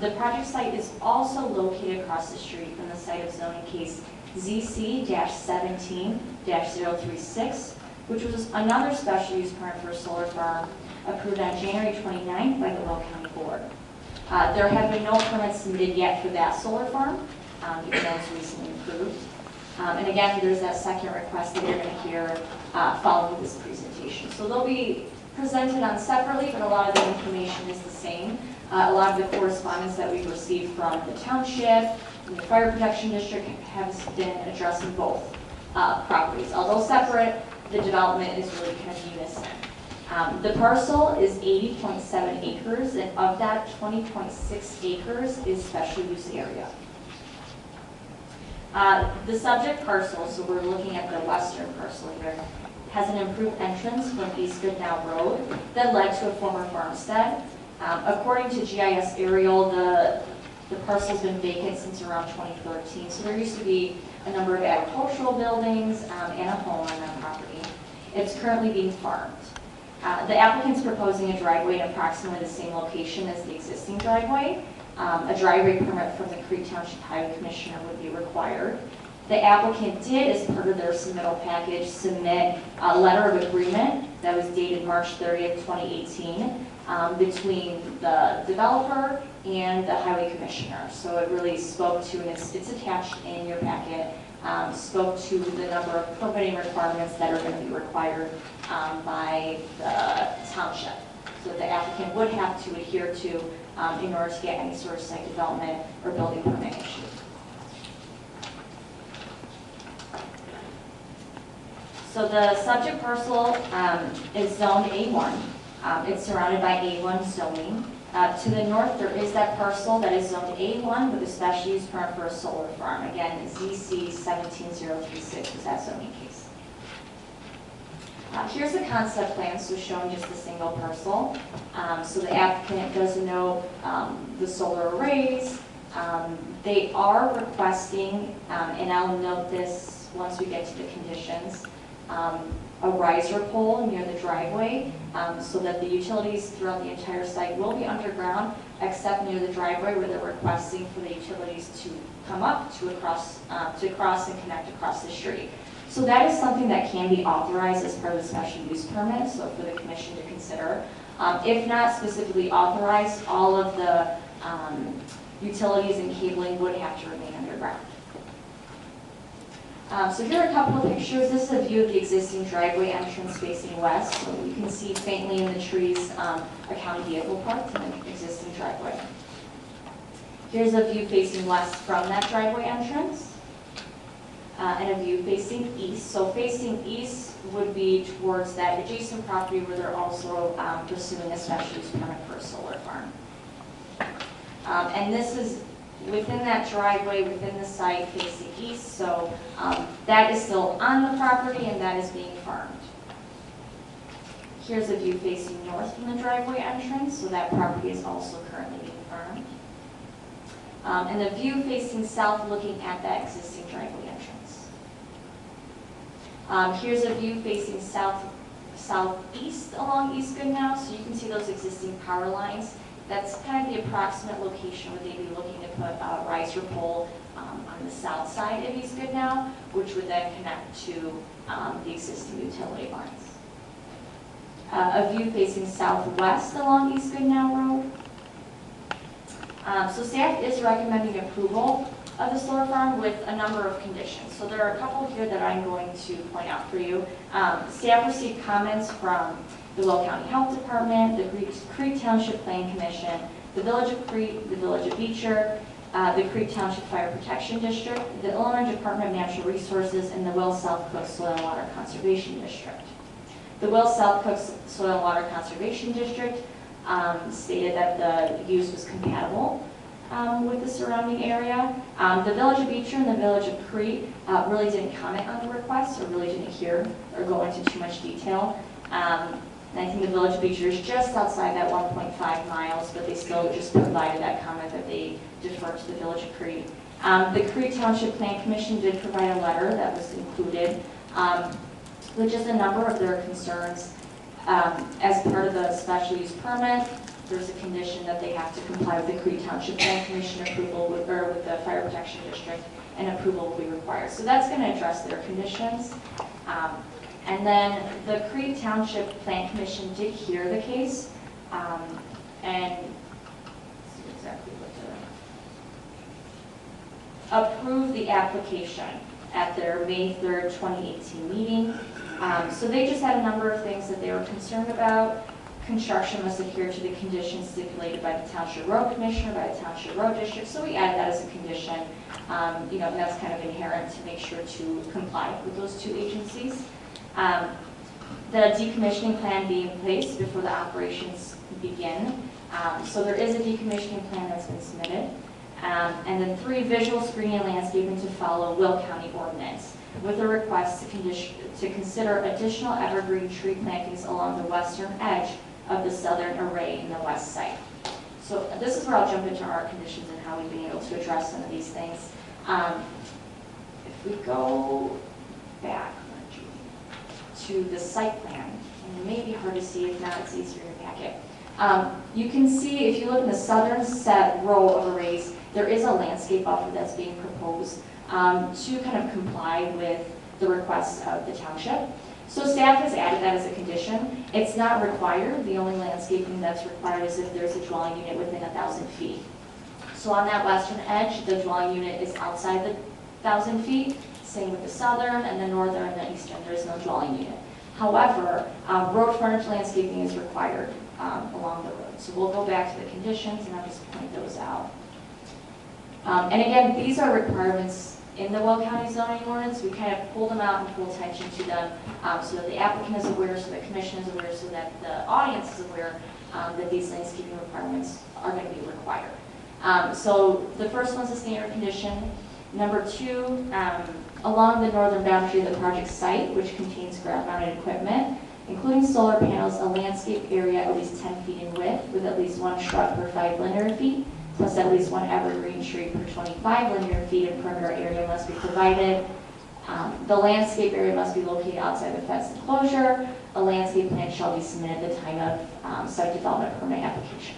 The project site is also located across the street from the site of zoning case ZC-17-036, which was another special use permit for a solar farm approved on January 29th by the Will County Board. There have been no permits submitted yet for that solar farm, even though it's recently approved. And again, there's that second request that you're going to hear following this presentation. So they'll be presented on separately, but a lot of the information is the same. A lot of the correspondence that we've received from the township and the fire protection district has been addressing both properties. Although separate, the development is really kind of unison. The parcel is 80.7 acres, and of that, 20.6 acres is special use area. The subject parcel, so we're looking at the western parcel here, has an improved entrance from East Goodnow Road that led to a former farmstead. According to GIS aerial, the parcel's been vacant since around 2013, so there used to be a number of agricultural buildings and a home on that property. It's currently being farmed. The applicant's proposing a driveway in approximately the same location as the existing driveway. A driveway permit from the Creek Township Highway Commissioner would be required. The applicant did, as part of their submittal package, submit a letter of agreement that was dated March 30th, 2018, between the developer and the highway commissioner. So it really spoke to, and it's attached in your packet, spoke to the number of permitting requirements that are going to be required by the township. So that the applicant would have to adhere to in order to get any sort of site development or building permit issued. So the subject parcel is zoned A1. It's surrounded by A1 zoning. To the north, there is that parcel that is zoned A1 with a special use permit for a solar farm. Again, ZC 17036 is that zoning case. Here's the concept plan, so showing just a single parcel. So the applicant does know the solar arrays. They are requesting, and I'll note this once we get to the conditions, a riser pole near the driveway so that the utilities throughout the entire site will be underground except near the driveway where they're requesting for the utilities to come up to cross and connect across the street. So that is something that can be authorized as part of the special use permit, so for the commission to consider. If not specifically authorized, all of the utilities and cabling would have to remain underground. So here are a couple of pictures. This is a view of the existing driveway entrance facing west. So you can see faintly in the trees a county vehicle parked in the existing driveway. Here's a view facing west from that driveway entrance, and a view facing east. So facing east would be towards that adjacent property where they're also pursuing a special use permit for a solar farm. And this is within that driveway, within the site facing east, so that is still on the property and that is being farmed. Here's a view facing north from the driveway entrance, so that property is also currently being farmed. And the view facing south looking at that existing driveway entrance. Here's a view facing southeast along East Goodnow, so you can see those existing power lines. That's kind of the approximate location where they'd be looking to put a riser pole on the south side of East Goodnow, which would then connect to the existing utility lines. A view facing southwest along East Goodnow Road. So staff is recommending approval of the solar farm with a number of conditions. So there are a couple here that I'm going to point out for you. Staff received comments from the Will County Health Department, the Creek Township Plan Commission, the Village of Creek, the Village of Beecher, the Creek Township Fire Protection District, the Illinois Department of Natural Resources, and the Will South Cook Soil and Water Conservation District. The Will South Cook Soil and Water Conservation District stated that the use was compatible with the surrounding area. The Village of Beecher and the Village of Creek really didn't comment on the request, or really didn't hear or go into too much detail. And I think the Village of Beecher is just outside that 1.5 miles, but they still just provided that comment that they defer to the Village of Creek. The Creek Township Plan Commission did provide a letter that was included with just a number of their concerns. As part of the special use permit, there's a condition that they have to comply with the Creek Township Plan Commission approval with the Fire Protection District, and approval will be required. So that's going to address their conditions. And then the Creek Township Plan Commission did hear the case, and see exactly what approved the application at their May 3rd, 2018 meeting. So they just had a number of things that they were concerned about. Construction must adhere to the conditions stipulated by the Township Road Commissioner, by the Township Road District. So we added that as a condition. You know, that's kind of inherent to make sure to comply with those two agencies. The decommissioning plan be in place before the operations begin. So there is a decommissioning plan that's been submitted. And then 3 visual screening and landscaping to follow Will County ordinance, with a request to consider additional evergreen tree plantings along the western edge of the southern array in the west site. So this is where I'll jump into our conditions and how we've been able to address some of these things. If we go back to the site plan, and it may be hard to see, if not it's easier in your packet. You can see, if you look in the southern set row of arrays, there is a landscape buffer that's being proposed to kind of comply with the requests of the township. So staff has added that as a condition. It's not required. The only landscaping that's required is if there's a dwelling unit within 1,000 feet. So on that western edge, the dwelling unit is outside the 1,000 feet. Same with the southern and the northern and the eastern, there is no dwelling unit. However, road frontage landscaping is required along the road. So we'll go back to the conditions and I'll just point those out. And again, these are requirements in the Will County zoning ordinance. We kind of pulled them out and pull attention to them so that the applicant is aware, so the commission is aware, so that the audience is aware that these landscaping requirements are going to be required. So the first one's a standard condition. Number 2, along the northern boundary of the project site, which contains ground-mounted equipment, including solar panels, a landscape area at least 10 feet in width with at least 1 shrub per 5 linear feet, plus at least 1 evergreen tree per 25 linear feet of perimeter area must be provided. The landscape area must be located outside the fence enclosure. A landscape plan shall be submitted at the time of site development permit application.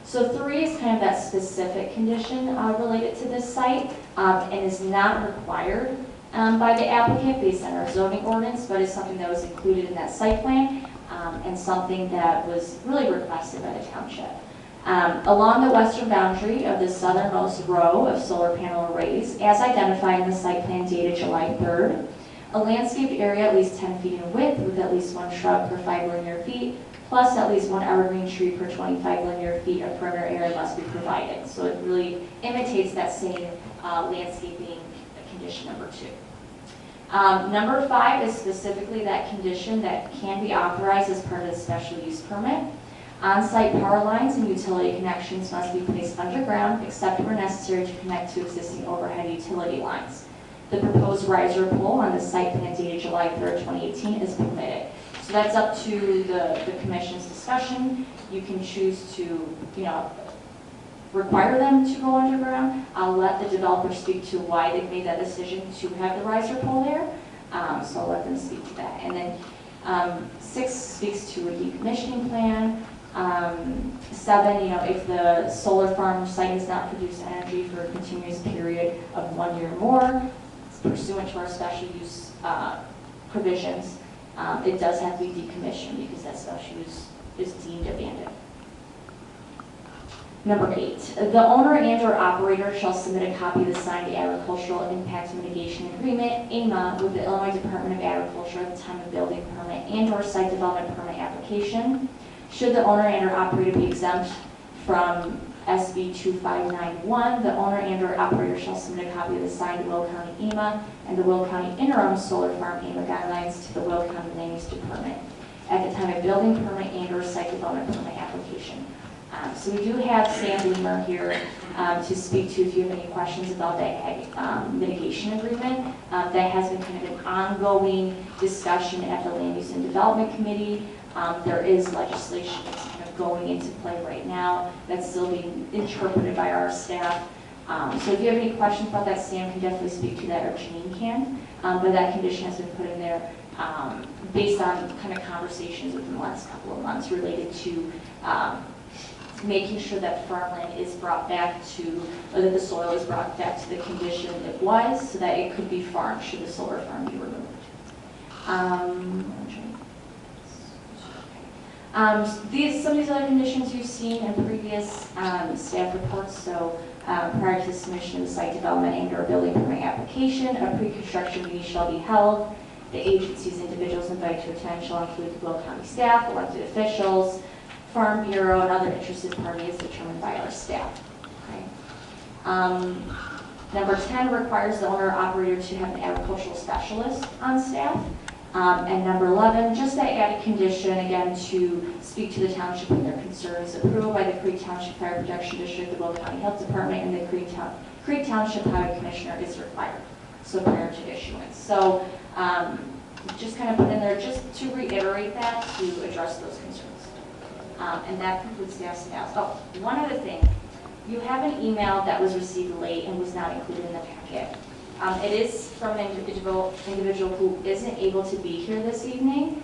So 3 is kind of that specific condition related to this site and is not required by the applicant based on our zoning ordinance, but is something that was included in that site plan and something that was really requested by the township. Along the western boundary of the southernmost row of solar panel arrays, as identified in the site plan dated July 3rd, a landscaped area at least 10 feet in width with at least 1 shrub per 5 linear feet, plus at least 1 evergreen tree per 25 linear feet of perimeter area must be provided. So it really imitates that same landscaping condition number 2. Number 5 is specifically that condition that can be authorized as part of the special use permit. On-site power lines and utility connections must be placed underground except where necessary to connect to existing overhead utility lines. The proposed riser pole on the site plan dated July 3rd, 2018 is permitted. So that's up to the commission's discussion. You can choose to, require them to go underground. I'll let the developer speak to why they've made that decision to have the riser pole there. So I'll let them speak to that. And then 6 speaks to a decommissioning plan. 7, if the solar farm site does not produce energy for a continuous period of 1 year or more, pursuant to our special use provisions, it does have to be decommissioned because that special use is deemed abandoned. Number 8, the owner and/or operator shall submit a copy of the signed Agricultural Impact Mitigation Agreement, AIMA, with the Illinois Department of Agriculture at the time of building permit and/or site development permit application. Should the owner and/or operator be exempt from SB 2591, the owner and/or operator shall submit a copy of the signed Will County AIMA and the Will County Interim Solar Farm AIMA guidelines to the Will County Land Use Department at the time of building permit and/or site development permit application. So we do have Sam Bloomer here to speak to if you have any questions about that mitigation agreement. That has been kind of an ongoing discussion at the Land Use and Development Committee. There is legislation that's kind of going into play right now that's still being interpreted by our staff. So if you have any questions about that, Sam can definitely speak to that, or Janine can. But that condition has been put in there based on kind of conversations within the last couple of months related to making sure that farmland is brought back to, or that the soil is brought back to the condition it was, so that it could be farmed should the solar farm be removed. Some of these other conditions you've seen in previous staff reports. So prior to the submission of the site development and/or building permit application, a pre-construction meeting shall be held. The agencies individuals invited to attend shall include the Will County staff, elected officials, Farm Bureau, and other interested parties determined by our staff. Okay. Number 10 requires the owner or operator to have an agricultural specialist on staff. And number 11, just that added condition, again, to speak to the township and their concerns. Approval by the Creek Township Fire Protection District, the Will County Health Department, and the Creek Township Highway Commissioner is required, so prior to issuance. So just kind of put in there just to reiterate that, to address those concerns. And that concludes staff's announcement. Oh, one other thing. You have an email that was received late and was not included in the packet. It is from an individual who isn't able to be here this evening.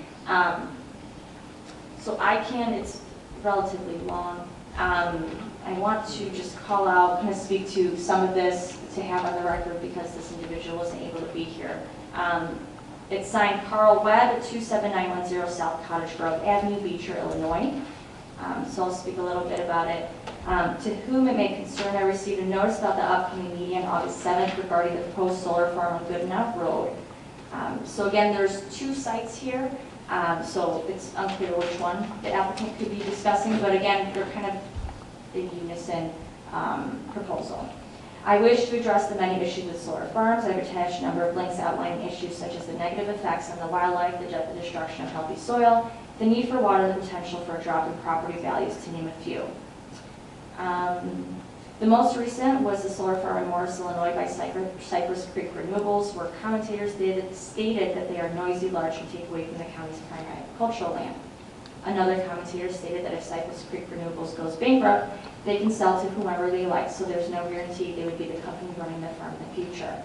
So I can, it's relatively long. I want to just call out, kind of speak to some of this to have on the record because this individual wasn't able to be here. It's signed Carl Webb, 27910 South Cottage Grove Avenue, Beecher, Illinois. So I'll speak a little bit about it. To whom it may concern, I received a notice about the upcoming meeting on August 7th regarding the proposed solar farm on Goodenough Road. So again, there's two sites here, so it's unclear which one the applicant could be discussing, but again, they're kind of a unison proposal. I wish to address the many issues with solar farms. I've attached a number of links outlining issues such as the negative effects on the wildlife, the destruction of healthy soil, the need for water, the potential for a drop in property values, to name a few. The most recent was the solar farm in Morris, Illinois by Cypress Creek Renewables, where commentators stated that they are noisy, large, and take away from the county's prime agricultural land. Another commentator stated that if Cypress Creek Renewables goes bankrupt, they can sell to whomever they like, so there's no guarantee they would be the company running the farm in the future.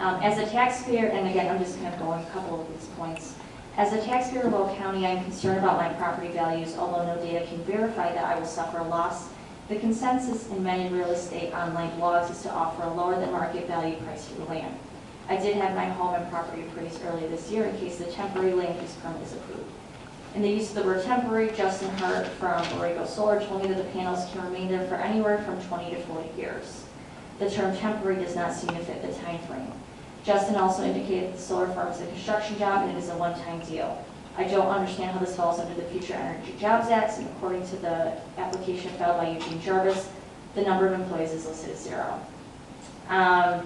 As a taxpayer, and again, I'm just going to go on a couple of these points. As a taxpayer of Will County, I'm concerned about my property values, although no data can verify that I will suffer a loss. The consensus in many real estate online blogs is to offer a lower than market value price for the land. I did have my home and property appraised earlier this year in case the temporary land use permit is approved. In the use of the word temporary, Justin Hart from Borrego Solar told me that the panels can remain there for anywhere from 20 to 40 years. The term temporary does not seem to fit the time frame. Justin also indicated that the solar farm is a construction job and it is a one-time deal. I don't understand how this falls under the Future Energy Jobs Act, and according to the application filed by Eugene Jarvis, the number of employees is listed as 0.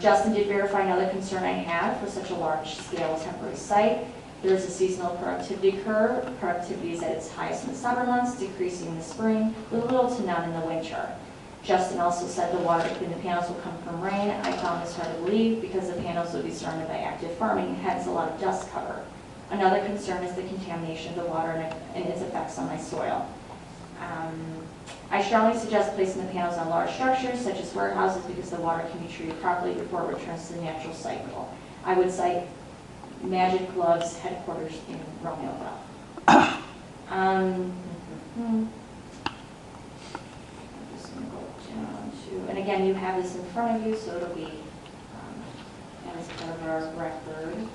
Justin did verify another concern I had for such a large-scale temporary site. There is a seasonal productivity curve. Productivity is at its highest in the summer months, decreasing in the spring, with little to none in the winter. Justin also said the water in the panels will come from rain. I found this hard to believe because the panels would be surrounded by active farming, hence a lot of dust cover. Another concern is the contamination of the water and its effects on my soil. I strongly suggest placing the panels on large structures such as warehouses because the water can be treated properly before it returns to the natural cycle. I would cite Magic Gloves headquarters in Romeoville. And again, you have this in front of you, so it'll be as part of our record.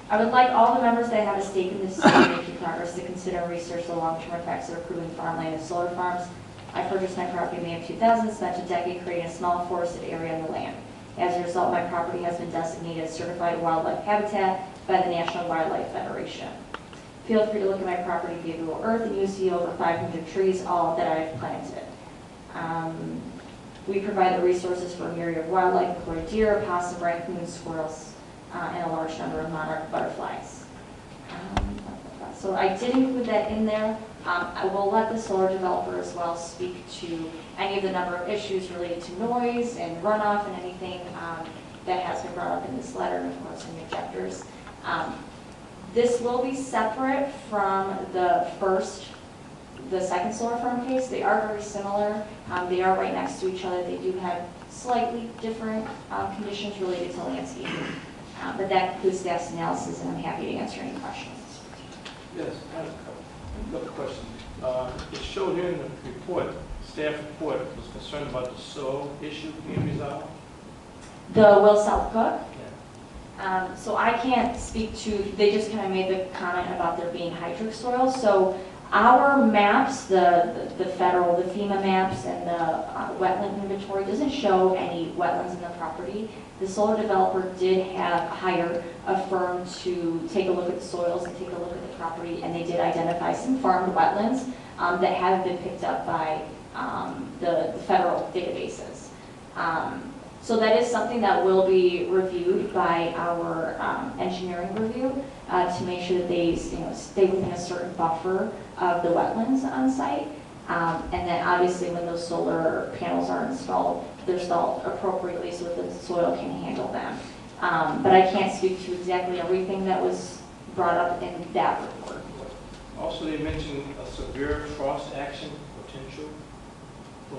I would like all the members that have a stake in this city making progress to consider and research the long-term effects of approving farmland and solar farms. I purchased my property in May of 2000, spent a decade creating a small forested area on the land. As a result, my property has been designated as certified wildlife habitat by the National Wildlife Federation. Feel free to look at my property via Google Earth and you see over 500 trees, all that I have planted. We provide the resources for a myriad of wildlife, including deer, opossum, raccoons, squirrels, and a large number of monarch butterflies. So I did include that in there. I will let the solar developer as well speak to any of the number of issues related to noise and runoff and anything that has been brought up in this letter, and of course any objectors. This will be separate from the second solar farm case. They are very similar. They are right next to each other. They do have slightly different conditions related to landscaping. But that concludes staff's analysis, and I'm happy to answer any questions. Yes, I have a couple questions. It showed here in the report, staff report was concerned about the soil issue being resolved. The Will South Cook? Yeah. So I can't speak to, they just kind of made the comment about there being hydric soil. So our maps, the federal, the FEMA maps and the wetland inventory doesn't show any wetlands in the property. The solar developer did hire a firm to take a look at the soils and take a look at the property, and they did identify some farmed wetlands that have been picked up by the federal databases. So that is something that will be reviewed by our engineering review to make sure that they stay within a certain buffer of the wetlands on site. And then obviously when those solar panels are installed, they're installed appropriately so that the soil can handle them. But I can't speak to exactly everything that was brought up in that report. Also, they mentioned a severe frost action potential.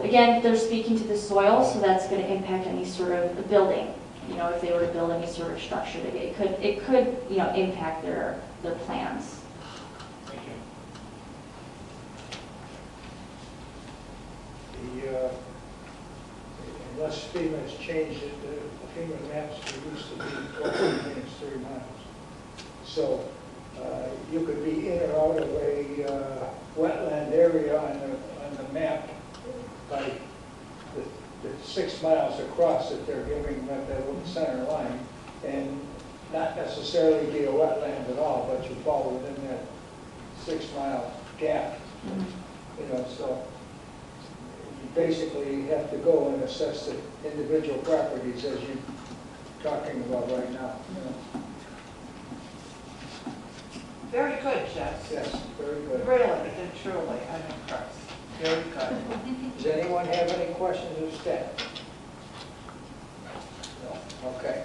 Again, they're speaking to the soil, so that's going to impact any sort of building. If they were to build any sort of structure, it could impact their plans. Thank you. unless FEMA has changed it, the FEMA maps used to be 12 minutes, 30 miles. So you could be in or out of a wetland area on the map by the 6 miles across that they're giving that little center line, and not necessarily be a wetland at all, but you fall within that 6 mile gap. You know, so you basically have to go and assess the individual properties as you're talking about right now. You know. Very good, Jess. Yes, very good. Really and truly, I'm impressed. Very good. Does anyone have any questions of staff? No? Okay.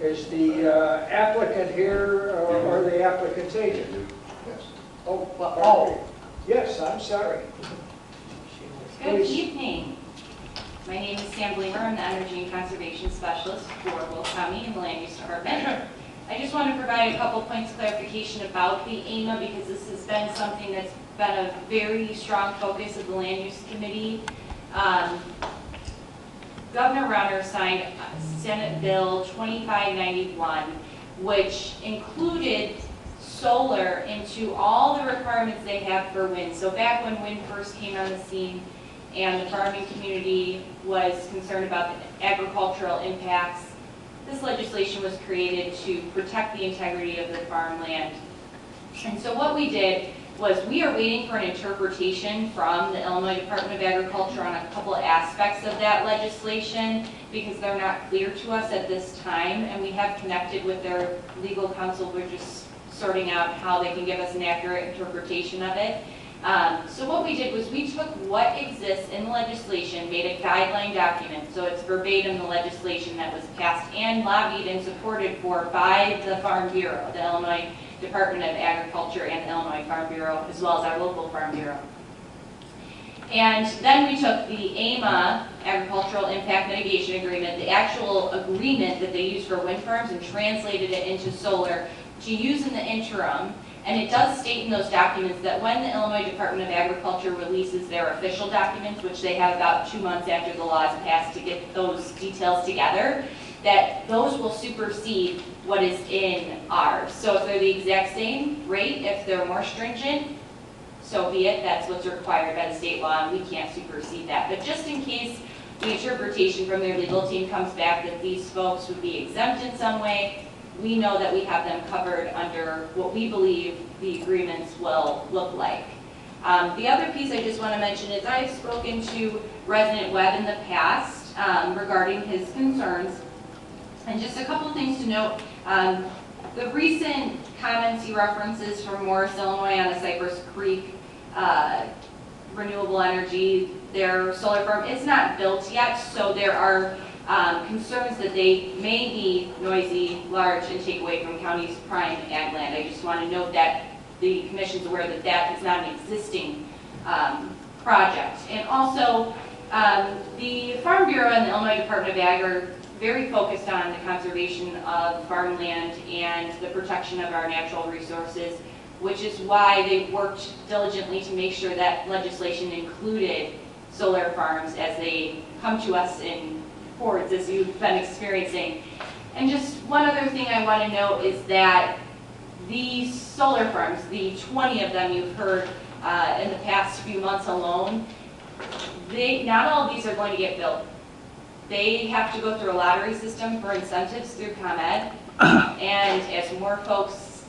Is the applicant here or the applicant's agent? Yes. Oh, Oh. Yes, I'm sorry. Good Please. evening. My name is Sam Bleemer. I'm the Energy and Conservation Specialist for Will County in the Land Use Department. I just want to provide a couple points of clarification about the AMA because this has been something that's been a very strong focus of the Land Use Committee. Governor Rauner signed Senate Bill 2591, which included solar into all the requirements they have for wind. So back when wind first came on the scene and the farming community was concerned about the agricultural impacts, this legislation was created to protect the integrity of the farmland. And so what we did was we are waiting for an interpretation from the Illinois Department of Agriculture on a couple of aspects of that legislation because they're not clear to us at this time, and we have connected with their legal counsel. We're just sorting out how they can give us an accurate interpretation of it. So what we did was we took what exists in the legislation, made a guideline document, so it's verbatim the legislation that was passed and lobbied and supported for by the Farm Bureau, the Illinois Department of Agriculture and the Illinois Farm Bureau, as well as our local Farm Bureau. And then we took the AMA, Agricultural Impact Mitigation Agreement, the actual agreement that they use for wind farms, and translated it into solar to use in the interim. And it does state in those documents that when the Illinois Department of Agriculture releases their official documents, which they have about 2 months after the law is passed to get those details together, that those will supersede what is in ours. So if they're the exact same, great. If they're more stringent, so be it. That's what's required by the state law, and we can't supersede that. But just in case the interpretation from their legal team comes back that these folks would be exempt in some way, we know that we have them covered under what we believe the agreements will look like. The other piece I just want to mention is I've spoken to Resident Webb in the past regarding his concerns. And just a couple of things to note. The recent comments he references from Morris, Illinois on the Cypress Creek renewable energy, their solar farm is not built yet, so there are concerns that they may be noisy, large, and take away from county's prime ag land. I just want to note that the commission's aware that that is not an existing project. And also, the Farm Bureau and the Illinois Department of Ag are very focused on the conservation of farmland and the protection of our natural resources, which is why they worked diligently to make sure that legislation included solar farms as they come to us in hordes, as you've been experiencing. And just one other thing I want to note is that these solar farms, the 20 of them you've heard in the past few months alone, not all of these are going to get built. They have to go through a lottery system for incentives through ComEd, and as more folks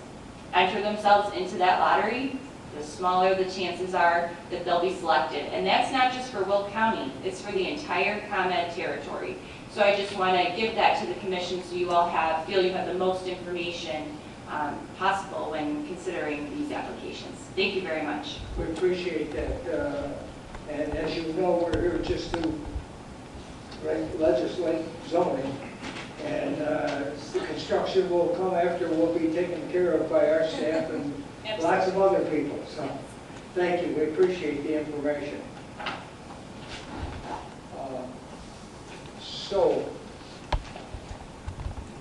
enter themselves into that lottery, the smaller the chances are that they'll be selected. And that's not just for Will County, it's for the entire ComEd territory. So I just want to give that to the commission so you all feel you have the most information possible when considering these applications. Thank you very much. We appreciate that. And as you know, we're here just to legislate zoning, and the construction will come after, will be taken care of by our staff and lots of other people. So thank you, we appreciate the information. So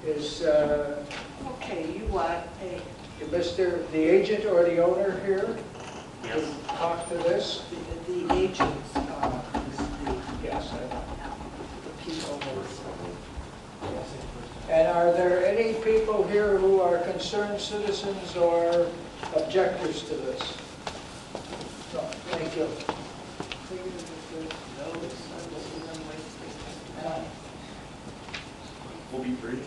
is Okay, you want the agent or the owner here Yes. to talk to this? the agents, Yes, And are there any people here who are concerned citizens or objectors to this? No, thank you. We'll be brief.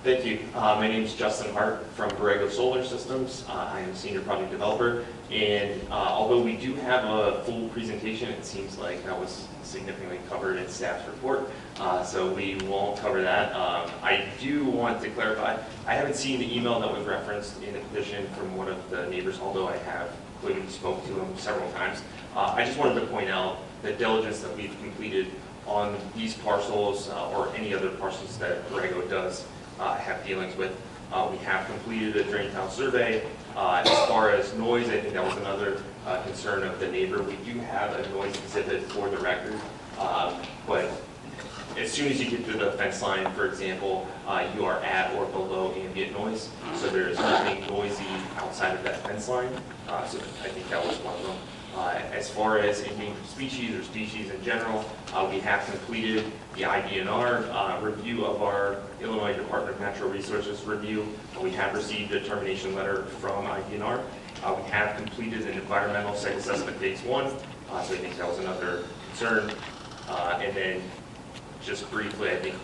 Thank you. My name is Justin Hart from Borrego Solar Systems. I am a senior project developer, and although we do have a full presentation, it seems like that was significantly covered in staff's report, so we won't cover that. I do want to clarify, I haven't seen the email that was referenced in the petition from one of the neighbors, although I have clearly spoke to him several times. I just wanted to point out the diligence that we've completed on these parcels or any other parcels that Borrego does have dealings with. We have completed a drain tile survey. As far as noise, I think that was another concern of the neighbor. We do have a noise exhibit for the record, but as soon as you get to the fence line, for example, you are at or below ambient noise, so there is nothing noisy outside of that fence line. So I think that was one of them. As far as endangered species or species in general, we have completed the IDNR review of our Illinois Department of Natural Resources review. We have received a termination letter from IDNR. We have completed an environmental site assessment phase 1, so I think that was another concern. And then just briefly, I think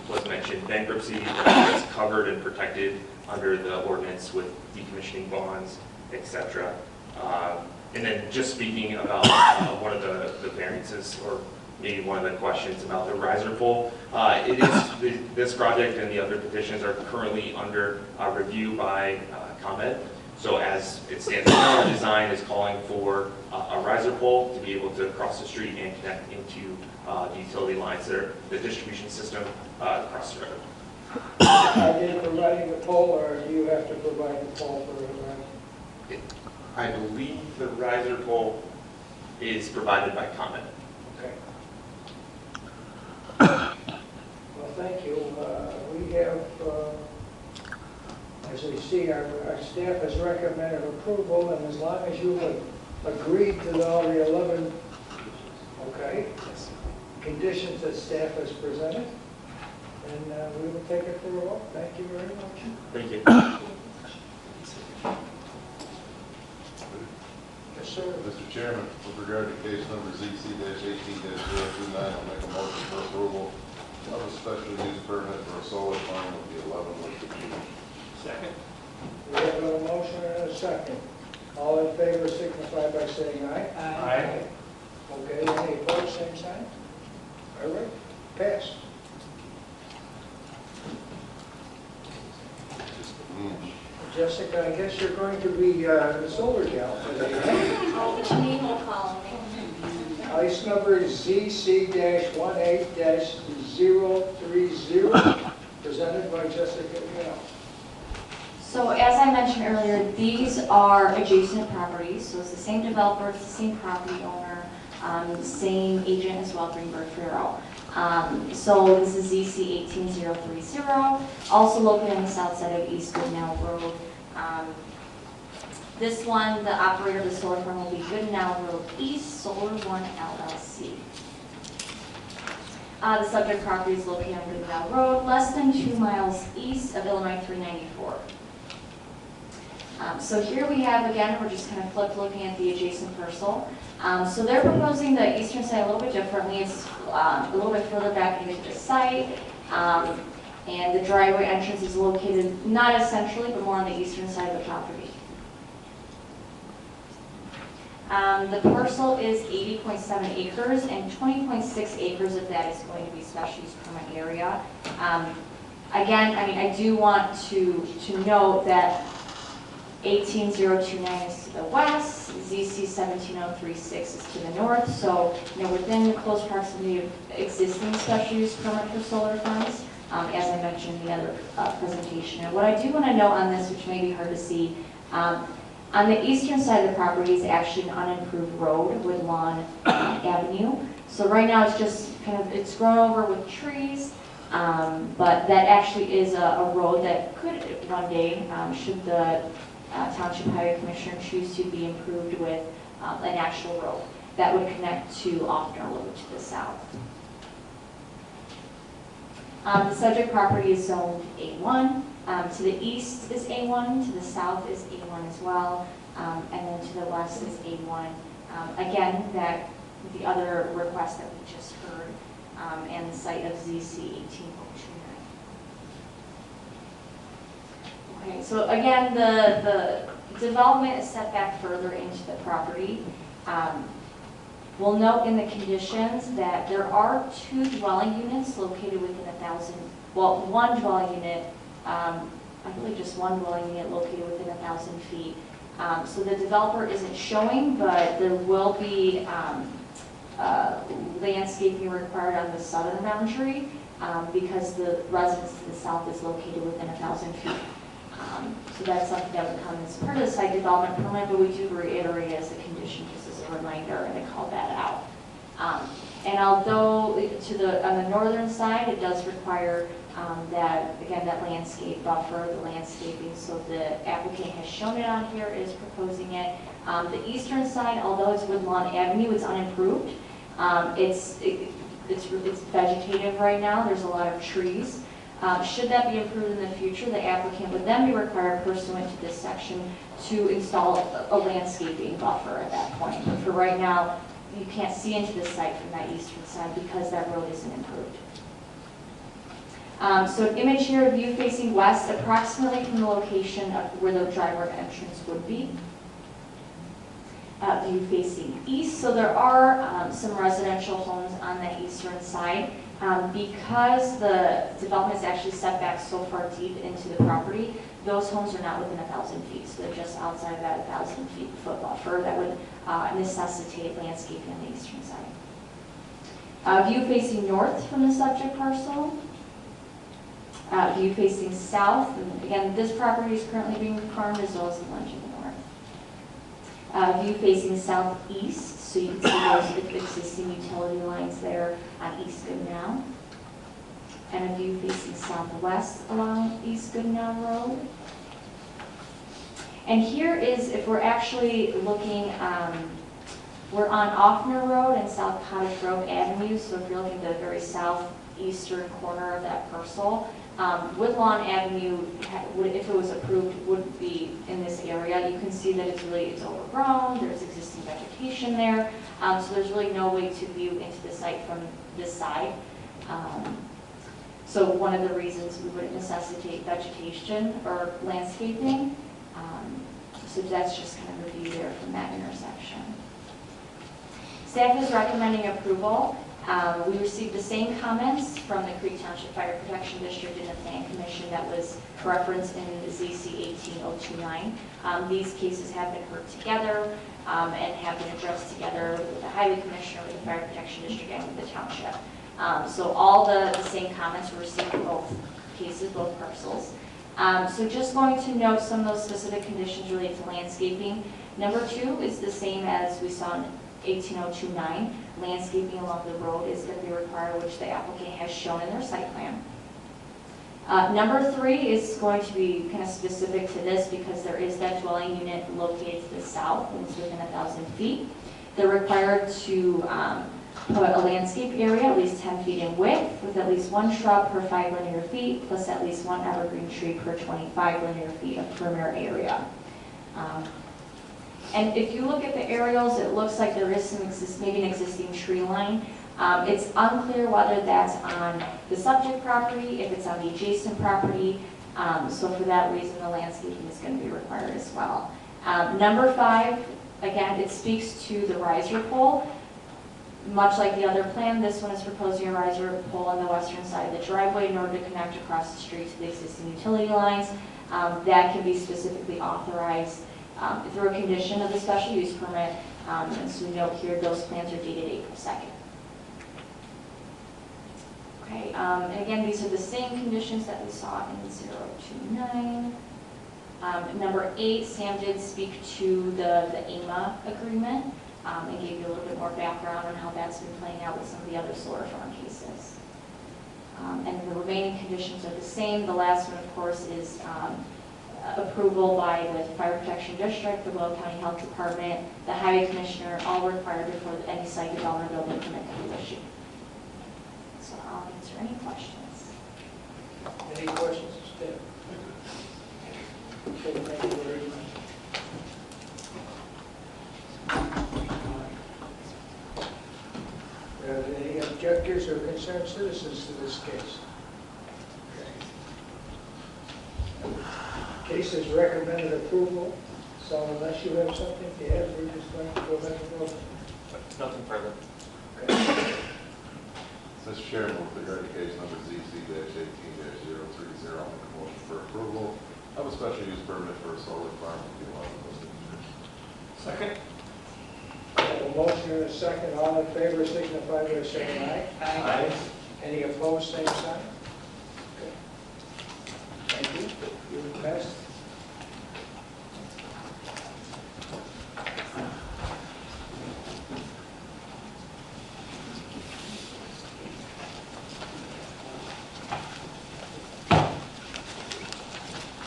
was mentioned bankruptcy is covered and protected under the ordinance with decommissioning bonds, etc. And then just speaking about one of the variances, or maybe one of the questions about the riser pole, this project and the other petitions are currently under review by ComEd. So as it stands now, the design is calling for a riser pole to be able to cross the street and connect into the utility lines that are the distribution system across the road. Are they providing the pole, or do you have to provide the pole for it? I believe the riser pole is provided by ComEd. Okay. Well, thank you. We have, as we see, our staff has recommended approval, and as long as you have agreed to all the 11, okay, conditions that staff has presented, and we will take it for a vote. Thank you very much. Thank you. Yes, sir. Mr. Chairman, with regard to case number ZC-18-029, I'll make a motion for approval of a special use permit for a solar farm with the 11 listed units. Second. We have a motion and a second. All in favor signify by saying aye. Aye. Okay, any opposed, same sign? All right, passed. Jessica, I guess you're going to be the solar gal today, right? Call the name will call me. Ice number is ZC-18-030, presented by Jessica Gal. So as I mentioned earlier, these are adjacent properties, so it's the same developer, it's the same property owner, same agent as well, Greenberg Ferrero. So this is ZC 18030, also located on the south side of East Goodnow Road. This one, the operator of the solar farm will be Goodnow Road East, Solar One LLC. The subject property is located on Goodnow Road, less than 2 miles east of Illinois 394. So here we have, again, we're just kind of looking at the adjacent parcel. So they're proposing the eastern side a little bit differently. It's a little bit further back into the site. And the driveway entrance is located not as centrally, but more on the eastern side of the property. The parcel is 80.7 acres, and 20.6 acres of that is going to be special use permit area. Again, I mean, I do want to note that 18029 is to the west, ZC 17036 is to the north, so within close proximity of existing special use permit for solar farms, as I mentioned in the other presentation. And what I do want to note on this, which may be hard to see, on the eastern side of the property is actually an unimproved road with Lawn Avenue. So right now it's just it's grown over with trees, but that actually is a road that could one day, should the Township Highway Commissioner choose to be improved with an actual road. that would connect to Offner Road to the south. The subject property is zoned A1. To the east is A1, to the south is A1 as well, and then to the west is A1. Again, that the other request that we just heard, and the site of ZC 18029. Okay, so again, the development is set back further into the property. We'll note in the conditions that there are 2 dwelling units located within 1,000, well, 1 dwelling unit, I believe just 1 dwelling unit located within 1,000 feet. So the developer isn't showing, but there will be landscaping required on the southern boundary because the residence to the south is located within 1,000 feet. So that's something that would come as part of the site development permit, but we do reiterate as a condition, just as a reminder, and to call that out. And although on the northern side, it does require that, again, that landscape buffer, the landscaping, so the applicant has shown it on here, is proposing it. The eastern side, although it's Woodlawn Avenue, it's unimproved. It's vegetative right now, there's a lot of trees. Should that be improved in the future, the applicant would then be required pursuant to this section to install a landscaping buffer at that point. But for right now, you can't see into the site from that eastern side because that road isn't improved. So an image here of view facing west, approximately from the location of where the driveway entrance would be. View facing east, so there are some residential homes on the eastern side. Because the development is actually set back so far deep into the property, those homes are not within 1,000 feet, so they're just outside of that 1,000 foot buffer that would necessitate landscaping on the eastern side. View facing north from the subject parcel. View facing south, and again, this property is currently being farmed as well as the one to the north. View facing southeast, so you can see those existing utility lines there on East Goodenow. And a view facing southwest along East Goodenow Road. And here is, if we're actually looking, we're on Offner Road and South Cottage Grove Avenue, so if you're looking at the very southeastern corner of that parcel, Woodlawn Avenue, if it was approved, would be in this area. You can see that it's overgrown, there's existing vegetation there, so there's really no way to view into the site from this side. So one of the reasons we would necessitate vegetation or landscaping, so that's just kind of the view there from that intersection. Staff is recommending approval. We received the same comments from the Creek Township Fire Protection District and the Plan Commission that was referenced in the ZC 18029. These cases have been heard together and have been addressed together with the Highway Commissioner, with the Fire Protection District, and with the Township. So all the same comments were received in both cases, both parcels. So just going to note some of those specific conditions related to landscaping. Number 2 is the same as we saw in 18029. Landscaping along the road is going to be required, which the applicant has shown in their site plan. Number 3 is going to be kind of specific to this because there is that dwelling unit located to the south and it's within 1,000 feet. They're required to put a landscape area at least 10 feet in width with at least 1 shrub per 5 linear feet plus at least 1 evergreen tree per 25 linear feet of perimeter area. And if you look at the aerials, it looks like there is some maybe an existing tree line. It's unclear whether that's on the subject property, if it's on the adjacent property. So for that reason, the landscaping is going to be required as well. Number 5, again, it speaks to the riser pole. Much like the other plan, this one is proposing a riser pole on the western side of the driveway in order to connect across the street to the existing utility lines. That can be specifically authorized through a condition of the special use permit. And so we note here those plans are dated April 2nd. Okay, and again, these are the same conditions that we saw in 029. Number 8, Sam did speak to the AMA agreement and gave you a little bit more background on how that's been playing out with some of the other solar farm cases. And the remaining conditions are the same. The last one, of course, is approval by the Fire Protection District, the Will County Health Department, the Highway Commissioner, all required before any site development building permit can be issued. So I'll answer any questions. Any questions, Stan? Okay, thank you very much. Any objectors or concerned citizens to this case? Okay. Case is recommended approval, so unless you have something to add, we're just going to go ahead and vote. Nothing further. Mr. Chairman, with regard to case number ZC-18-030, I'll make a motion for approval of a special use permit for a solar farm to be allowed in Western New Jersey. Second? I have a motion and a second. All in favor signify by saying aye. Aye. Any opposed, same sign? Okay. Thank you. You passed.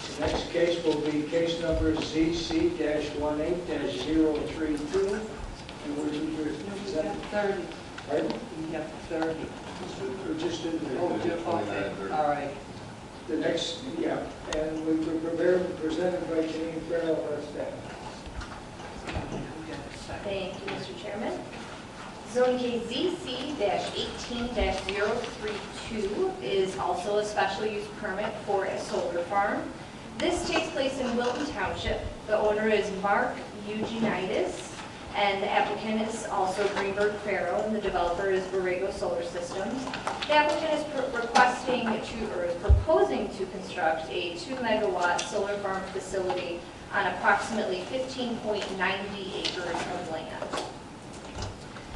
The next case will be case number ZC-18-032. And we're We got 30. Pardon? We got 30. We just did the Oh, okay, all right. The next, yeah, and we were presented by Janine Farrell, our staff. Thank you, Mr. Chairman. Zone case ZC-18-032 is also a special use permit for a solar farm. This takes place in Wilton Township. The owner is Mark Eugenides, and the applicant is also Greenberg Farrow, and the developer is Borrego Solar Systems. The applicant is proposing to construct a 2-megawatt solar farm facility on approximately 15.90 acres of land.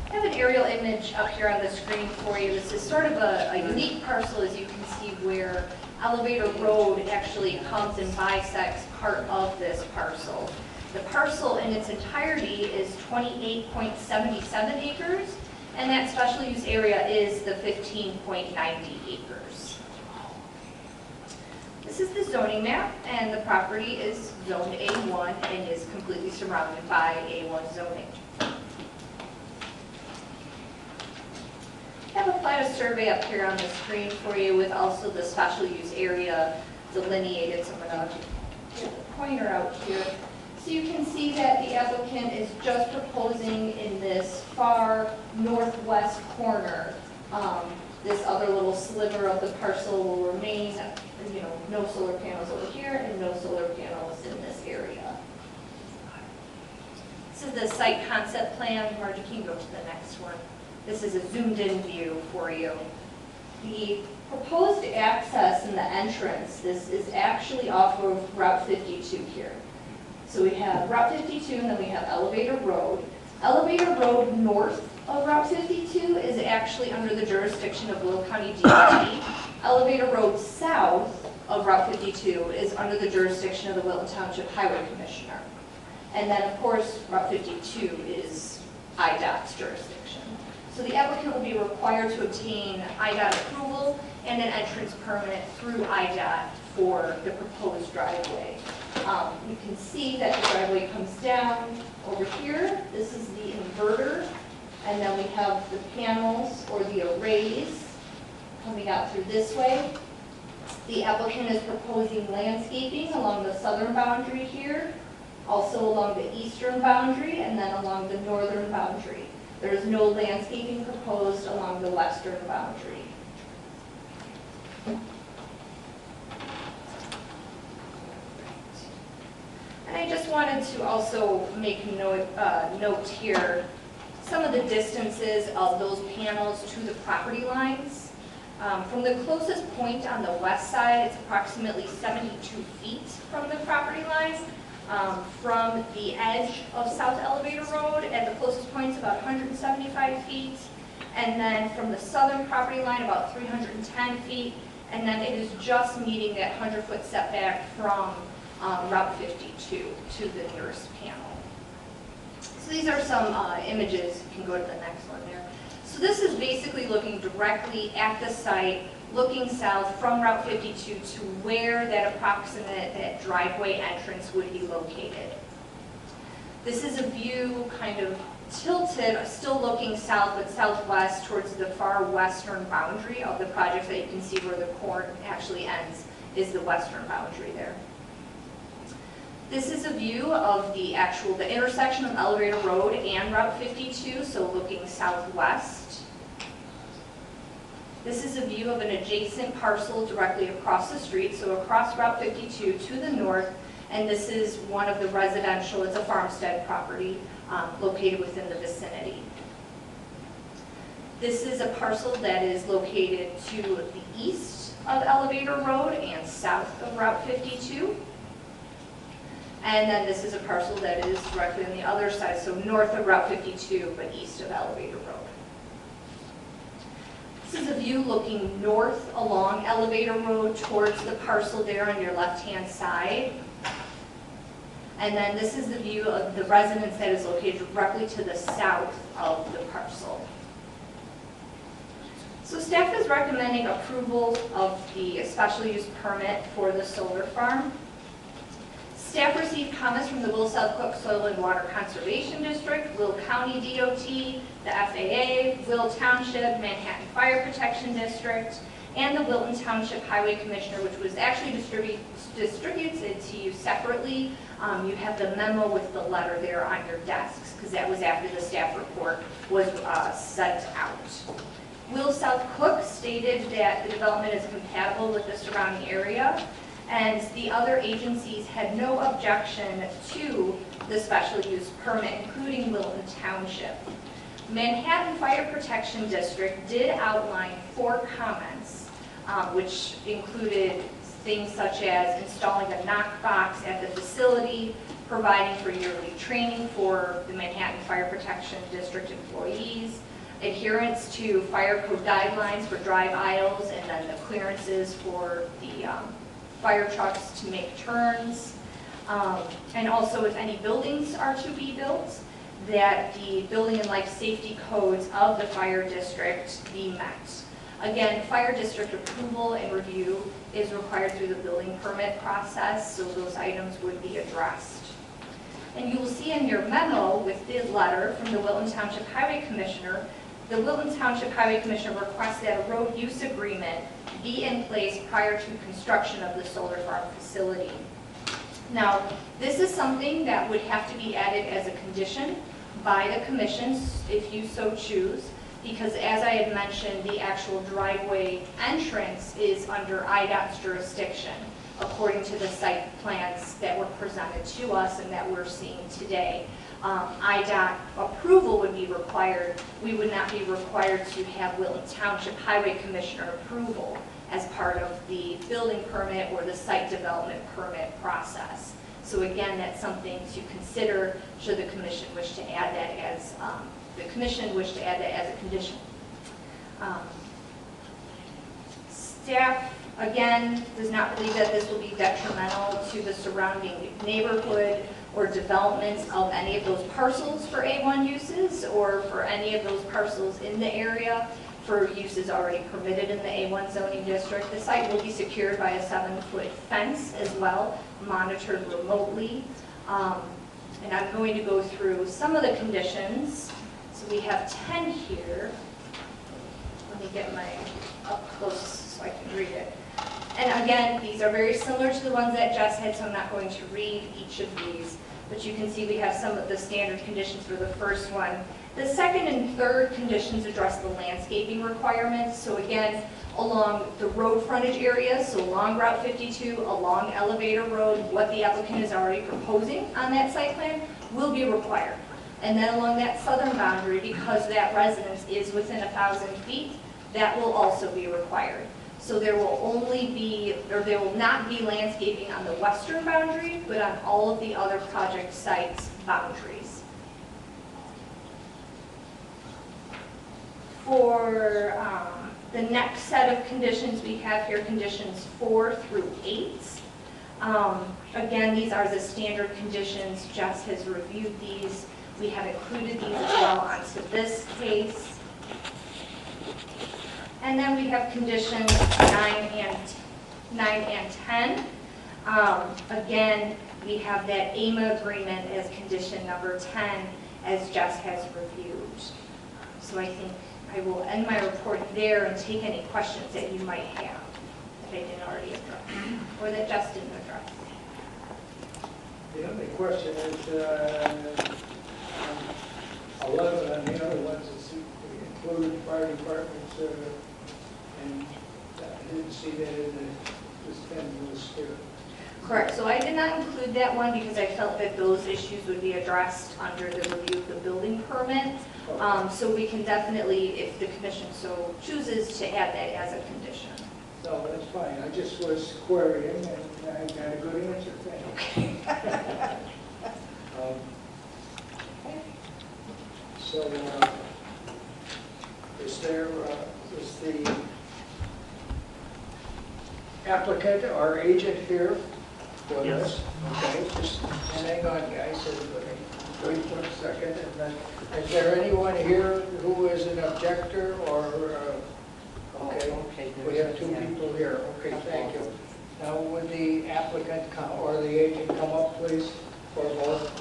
I have an aerial image up here on the screen for you. This is sort of a unique parcel, as you can see, where Elevator Road actually comes and bisects part of this parcel. The parcel in its entirety is 28.77 acres, and that special use area is the 15.90 acres. This is the zoning map, and the property is zoned A1 and is completely surrounded by A1 zoning. I have a plat of survey up here on the screen for you with also the special use area delineated. So I'm going to get the pointer out here. So you can see that the applicant is just proposing in this far northwest corner. This other little sliver of the parcel will remain, no solar panels over here and no solar panels in this area. This is the site concept plan. Margie, can you go to the next one? This is a zoomed in view for you. The proposed access and the entrance, this is actually off of Route 52 here. So we have Route 52 and then we have Elevator Road. Elevator Road north of Route 52 is actually under the jurisdiction of Will County DOT. Elevator Road south of Route 52 is under the jurisdiction of the Wilton Township Highway Commissioner. And then of course Route 52 is IDOT's jurisdiction. So the applicant will be required to obtain IDOT approval and an entrance permit through IDOT for the proposed driveway. You can see that the driveway comes down over here. This is the inverter, and then we have the panels or the arrays coming out through this way. The applicant is proposing landscaping along the southern boundary here, also along the eastern boundary, and then along the northern boundary. There is no landscaping proposed along the western boundary. And I just wanted to also make note here, some of the distances of those panels to the property lines. From the closest point on the west side, it's approximately 72 feet from the property lines. From the edge of South Elevator Road, at the closest point, it's about 175 feet. And then from the southern property line, about 310 feet. And then it is just meeting that 100-foot setback from Route 52 to the nearest panel. So these are some images. You can go to the next one there. So this is basically looking directly at the site looking south from Route 52 to where that driveway entrance would be located. This is a view kind of tilted, still looking south but southwest towards the far western boundary of the project, so you can see where the corn actually ends is the western boundary there. This is a view of the intersection of Elevator Road and Route 52, so looking southwest. This is a view of an adjacent parcel directly across the street, so across Route 52 to the north, and this is one of the residential, it's a farmstead property located within the vicinity. This is a parcel that is located to the east of Elevator Road and south of Route 52. And then this is a parcel that is directly on the other side, so north of Route 52, but east of Elevator Road. This is a view looking north along Elevator Road towards the parcel there on your left-hand side. And then this is the view of the residence that is located directly to the south of the parcel. So staff is recommending approval of the special use permit for the solar farm. Staff received comments from the Will South Cook Soil and Water Conservation District, Will County DOT, the FAA, Will Township, Manhattan Fire Protection District, and the Wilton Township Highway Commissioner, which was actually distributed to you separately. You have the memo with the letter there on your desks, because that was after the staff report was sent out. Will South Cook stated that the development is compatible with the surrounding area, and the other agencies had no objection to the special use permit, including Wilton Township. Manhattan Fire Protection District did outline 4 comments, which included things such as installing a knock box at the facility, providing for yearly training for the Manhattan Fire Protection District employees, adherence to fire code guidelines for drive aisles, and then the clearances for the fire trucks to make turns, and also if any buildings are to be built, that the building and life safety codes of the fire district be met. Again, fire district approval and review is required through the building permit process, so those items would be addressed. And you will see in your memo with the letter from the Wilton Township Highway Commissioner, the Wilton Township Highway Commissioner requests that a road use agreement be in place prior to construction of the solar farm facility. Now, this is something that would have to be added as a condition by the commission if you so choose, because as I had mentioned, the actual driveway entrance is under IDOT's jurisdiction, according to the site plans that were presented to us and that we're seeing today. IDOT approval would be required. We would not be required to have Wilton Township Highway Commissioner approval as part of the building permit or the site development permit process. So again, that's something to consider should the commission wish to add that as a condition. Staff, again, does not believe that this will be detrimental to the surrounding neighborhood or developments of any of those parcels for A1 uses or for any of those parcels in the area for uses already permitted in the A1 zoning district. The site will be secured by a 7-foot fence as well, monitored remotely. And I'm going to go through some of the conditions. So we have 10 here. Let me get my up close so I can read it. And again, these are very similar to the ones that Jess had, so I'm not going to read each of these. But you can see we have some of the standard conditions for the first one. The second and third conditions address the landscaping requirements. So again, along the road frontage area, so along Route 52, along Elevator Road, what the applicant is already proposing on that site plan will be required. And then along that southern boundary, because that residence is within 1,000 feet, that will also be required. So there will there will not be landscaping on the western boundary, but on all of the other project sites' boundaries. For the next set of conditions, we have here conditions 4 through 8. Again, these are the standard conditions. Jess has reviewed these. We have included these as well onto this case. And then we have conditions 9 and 10. Again, we have that AMA agreement as condition number 10, as Jess has reviewed. So I think I will end my report there and take any questions that you might have that I didn't already address, or that Jess didn't address. The only question is, 11 on the other ones, it's included fire departments, and I didn't see that in this 10 list here. Correct, so I did not include that one because I felt that those issues would be addressed under the review of the building permit. So we can definitely, if the commission so chooses, to add that as a condition. No, that's fine, I just was querying, and I got a good answer, thank you. So, is the applicant or agent here for this? Okay, just hang on, guys, everybody. Wait for a second. And then, is there anyone here who is an objector or, okay, we have 2 people here. Okay, thank you. Now, would the applicant come, or the agent come up, please, or both?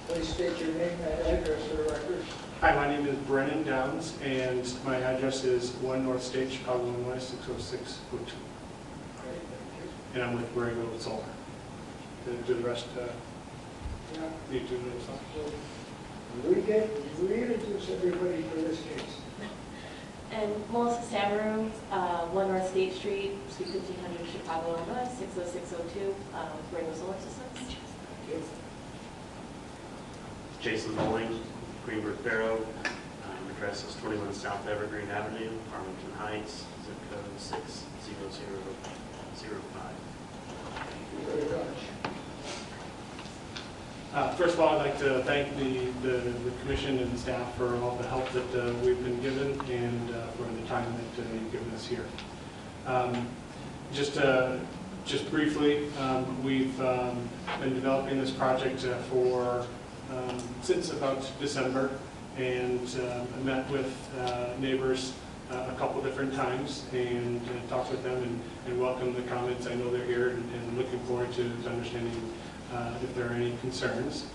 Please state your name and address for the record. Hi, my name is Brennan Downs, and my address is 1 North State, Chicago, Illinois, 60602. And I'm with Borrego Solar. Do the rest need to know something? Reintroduce everybody for this case. And Melissa Samaru, 1 North State Street, Suite 1500, Chicago, Illinois, 60602, Borrego Solar Systems. Jason Bowling, Greenberg Barrow, address is 21 South Evergreen Avenue, Arlington Heights, zip code 60005. Thank you very much. First of all, I'd like to thank the commission and the staff for all the help that we've been given and for the time that you've given us here. Just briefly, we've been developing this project since about December, and met with neighbors a couple different times and talked with them and welcomed the comments. I know they're here and looking forward to understanding if there are any concerns.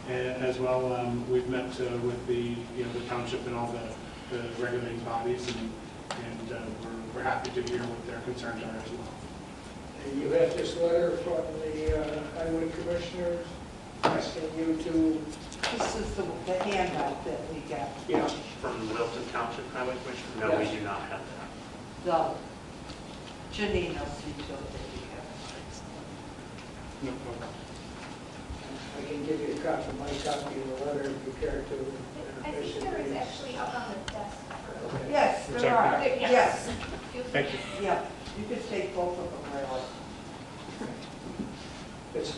And as well, we've met with the township and all the regulating bodies, and we're happy to hear what their concerns are as well. And you have this letter from the highway commissioners asking you to... This is the handout that we got. Yeah. From Wilton Township Highway Commissioner? No, Yes. we do not have that. The Janino's utility. No problem. I can give you a copy, my copy of the letter if you care to. I think there is actually up on the desk. Okay. Yes, there are. Yes. Thank you. Yeah, you could take both of them, really.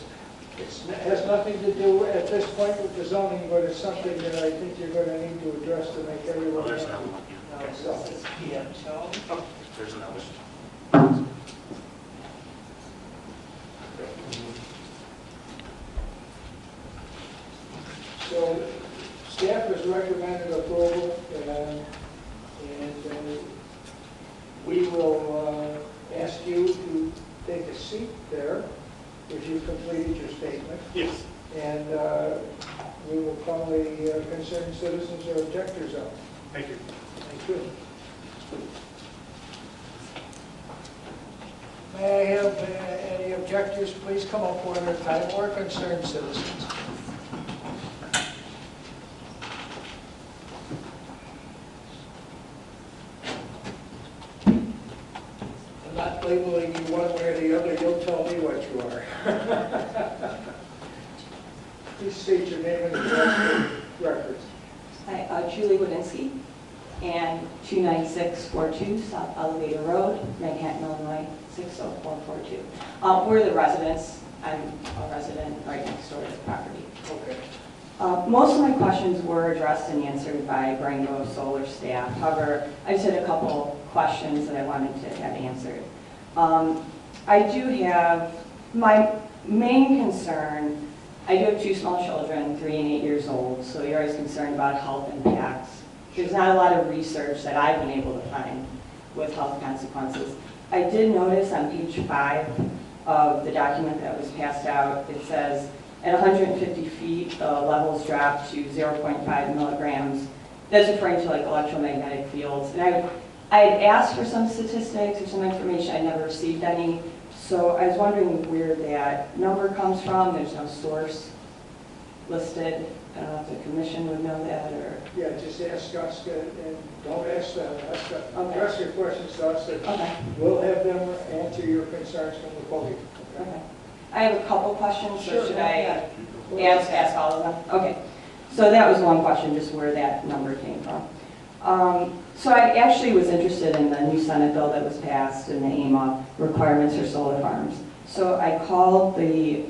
It has nothing to do at this point with the zoning, but it's something that I think you're going to need to address to make everyone Oh, there's happy. another one here. No, this is PM, so. Oh, there's another one. So staff has recommended approval, and we will ask you to take a seat there if you've completed your statement. Yes. And we will call the concerned citizens or objectors up. Thank you. Thank you. May I have any objectors please come up one at a time, or concerned citizens? I'm not labeling you one way or the other, you'll tell me what you are. Please state your name and address for records. Hi, Julie Wodinski, and 29642 South Elevator Road, Manhattan, Illinois, 60442. We're the residents. I'm a resident right next door to the property. Okay. Most of my questions were addressed and answered by Brango Solar staff. However, I just had a couple questions that I wanted to have answered. I do have, my main concern, I do have 2 small children, 3 and 8 years old, so you're always concerned about health impacts. There's not a lot of research that I've been able to find with health consequences. I did notice on page 5 of the document that was passed out, it says at 150 feet, the levels drop to 0.5 milligrams. That's referring to like electromagnetic fields. And I had asked for some statistics or some information, I never received any. So I was wondering where that number comes from. There's no source listed. I don't know if the commission would know that, or... Yeah, just ask us, and don't ask them, ask us. Okay. Address your questions to us, and Okay. we'll have them answer your concerns from the public. Okay. I have a couple questions, so Sure, should go I ahead. ask all of them? Okay. So that was one question, just where that number came from. So I actually was interested in the new Senate bill that was passed and the AMA requirements for solar farms. So I called the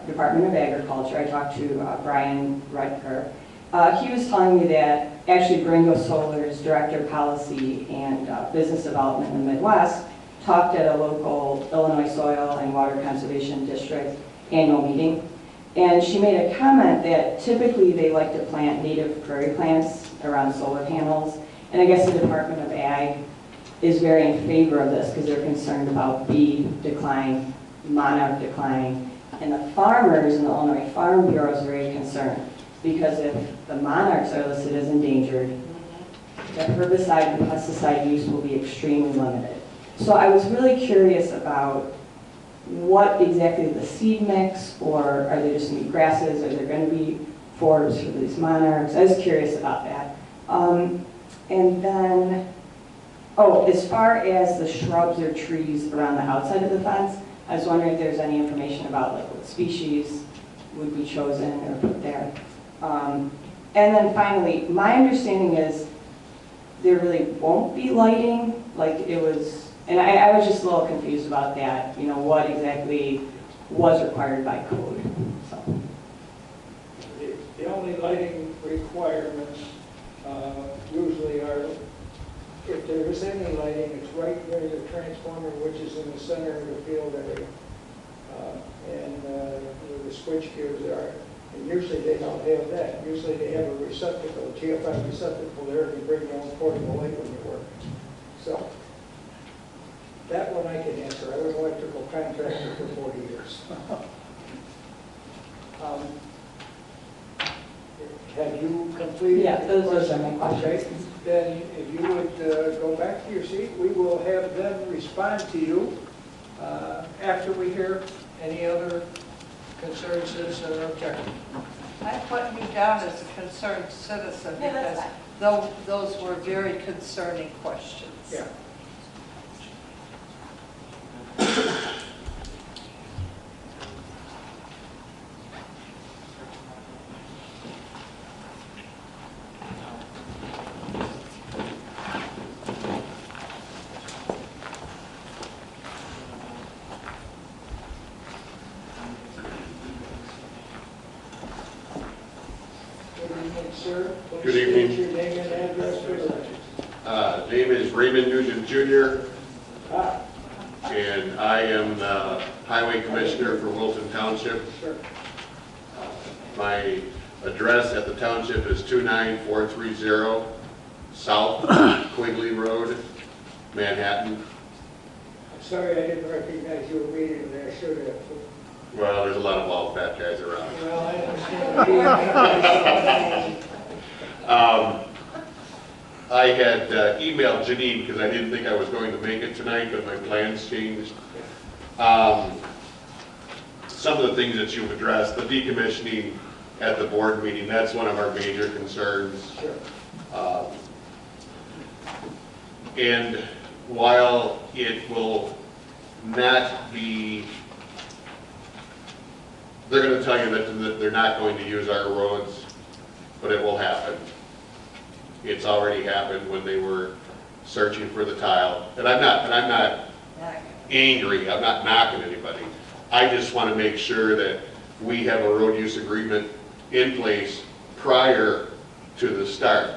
Department of Agriculture. I talked to Brian Rutger. He was telling me that actually Brango Solar's Director of Policy and Business Development in the Midwest talked at a local Illinois Soil and Water Conservation District annual meeting. And she made a comment that typically they like to plant native prairie plants around solar panels. And I guess the Department of Ag is very in favor of this because they're concerned about bee decline, monarch decline. And the farmers in the Illinois Farm Bureau is very concerned because if the monarchs are listed as endangered, the herbicide and pesticide use will be extremely limited. So I was really curious about what exactly the seed mix, or are they just going to be grasses? Are there going to be forbs for these monarchs? I was curious about that. And then, as far as the shrubs or trees around the outside of the fence, I was wondering if there's any information about like what species would be chosen or put there. And then finally, my understanding is there really won't be lighting, like it was, and I was just a little confused about that, you know, what exactly was required by code. So. The only lighting requirements usually are, if there is any lighting, it's right near the transformer, which is in the center of the field area, and where the switch gears are. And usually they don't have that. Usually they have a receptacle, a GFI receptacle there, and you bring your own portable light when you work. So that one I can answer. I was an electrical contractor for 40 years. Have you completed? Yeah, those are my questions. Okay. Then if you would go back to your seat, we will have them respond to you after we hear any other concerned citizen or objector. I put you down as a concerned citizen because those were very concerning questions. Yeah. Sir, please Good state evening. your name and address for the record. Name is Raymond Nugent Jr., Ah, and I am the Highway Commissioner for Wilton Township. sure. My address at the township is 29430 South Quigley Road, Manhattan. I'm sorry I didn't recognize you were reading there. I should have. Well, there's a lot of bald fat guys around. Well, I understand. I had emailed Janine because I didn't think I was going to make it tonight, but my plans changed. Some of the things that you've addressed, the decommissioning at the board meeting, that's one of our major concerns. Sure. And while it will not be, they're going to tell you that they're not going to use our roads, but it will happen. It's already happened when they were searching for the tile. And I'm not angry, I'm not knocking anybody. I just want to make sure that we have a road use agreement in place prior to the start.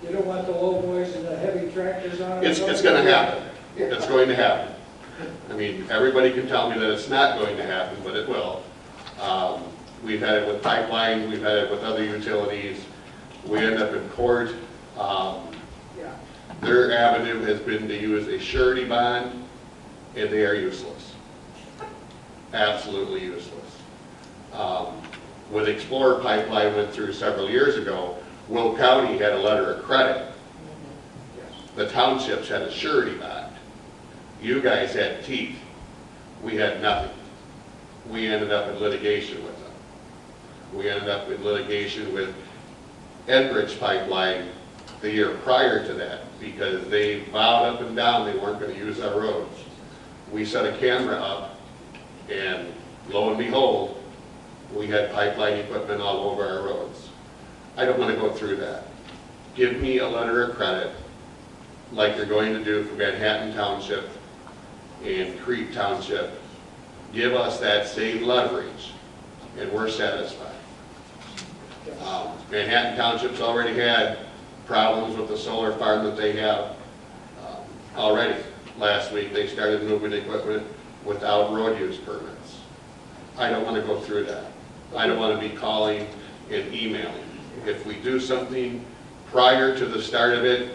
You don't want the low boys and the heavy tractors on it? It's going to happen. It's going to happen. I mean, everybody can tell me that it's not going to happen, but it will. We've had it with pipeline, we've had it with other utilities. We end up in court. Their avenue has been to use a surety bond, and they are useless. Absolutely useless. When Explorer Pipeline went through several years ago, Will County had a letter of credit. The townships had a surety bond. You guys had teeth. We had nothing. We ended up in litigation with them. We ended up in litigation with Enbridge Pipeline the year prior to that because they vowed up and down they weren't going to use our roads. We set a camera up, and lo and behold, we had pipeline equipment all over our roads. I don't want to go through that. Give me a letter of credit like you're going to do for Manhattan Township and Crete Township. Give us that same leverage, and we're satisfied. Manhattan Township's already had problems with the solar farm that they have already. Last week, they started moving equipment without road use permits. I don't want to go through that. I don't want to be calling and emailing. If we do something prior to the start of it,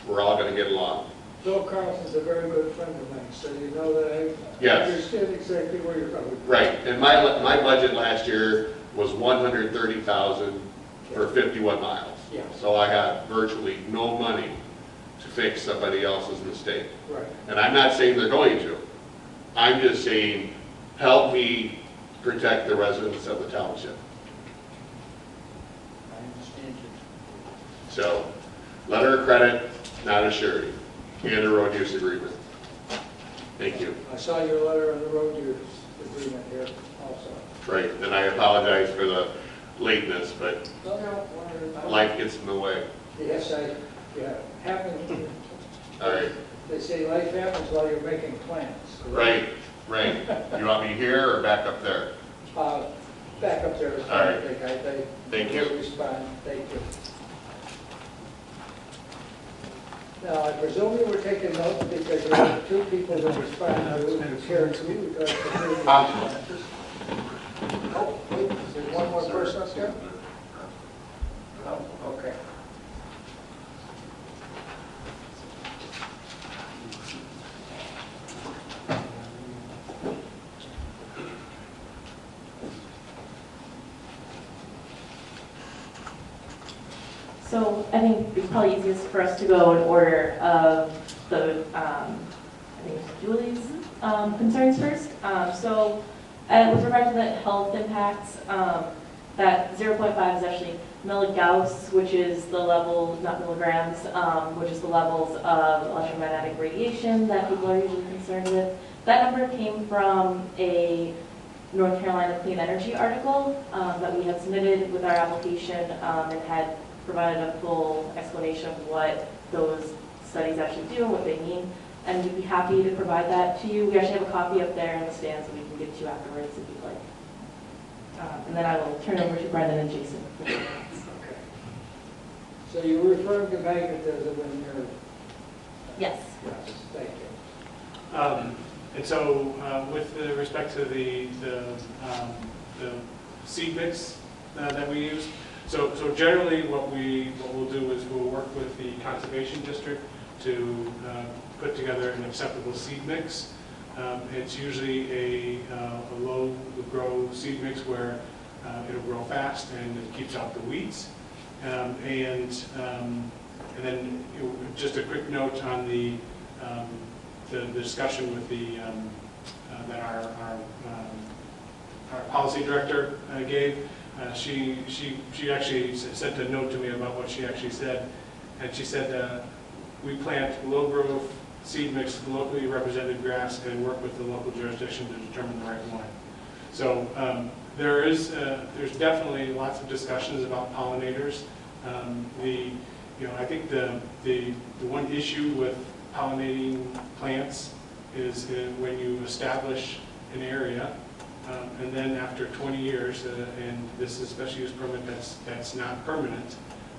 we're all going to get along. Bill Carlson's a very good friend of mine, so you know that I Yes. understand exactly where you're coming from. Right, and my budget last year was $130,000 for 51 miles. Yeah. So I had virtually no money to fix somebody else's mistake. Right. And I'm not saying they're going to. I'm just saying, help me protect the residents of the township. I understand you. So, letter of credit, not a surety, and a road use agreement. Thank you. I saw your letter on the road use agreement here also. Right, and I apologize for the lateness, but life gets in the way. Yes, happen. All right. They say life happens while you're making plans. Right. You want me here or back up there? Back up there is All right. fine. Thank you. Respond. Thank you. Now, I presume you were taking notes because you have two people to respond to and share to you. Oh, wait, is there one more person up there? Oh, okay. So I think it's probably easiest for us to go in order of the, I think it's Julie's concerns first. With regard to the health impacts, that 0.5 is actually milligauss, which is the level, not milligrams, which is the levels of electromagnetic radiation that people are usually concerned with. That number came from a North Carolina Clean Energy article that we had submitted with our application and had provided a full explanation of what those studies actually do and what they mean. And we'd be happy to provide that to you. We actually have a copy up there in the stand, so we can give it to you afterwards if you'd like. And then I will turn it over to Brendan and Jason. Okay. So you were referring to magnetism in your... Yes. Yes, thank you. And so, with respect to the seed mix that we use, so generally what we'll do is we'll work with the conservation district to put together an acceptable seed mix. It's usually a low grow seed mix where it'll grow fast and it keeps out the weeds. And then just a quick note on the discussion with that our policy director gave. She actually sent a note to me about what she actually said, and she said we plant low growth seed mix locally represented grass and work with the local jurisdiction to determine the right one. So there's definitely lots of discussions about pollinators. I think the one issue with pollinating plants is when you establish an area, And then after 20 years, and this is a special use permit that's not permanent,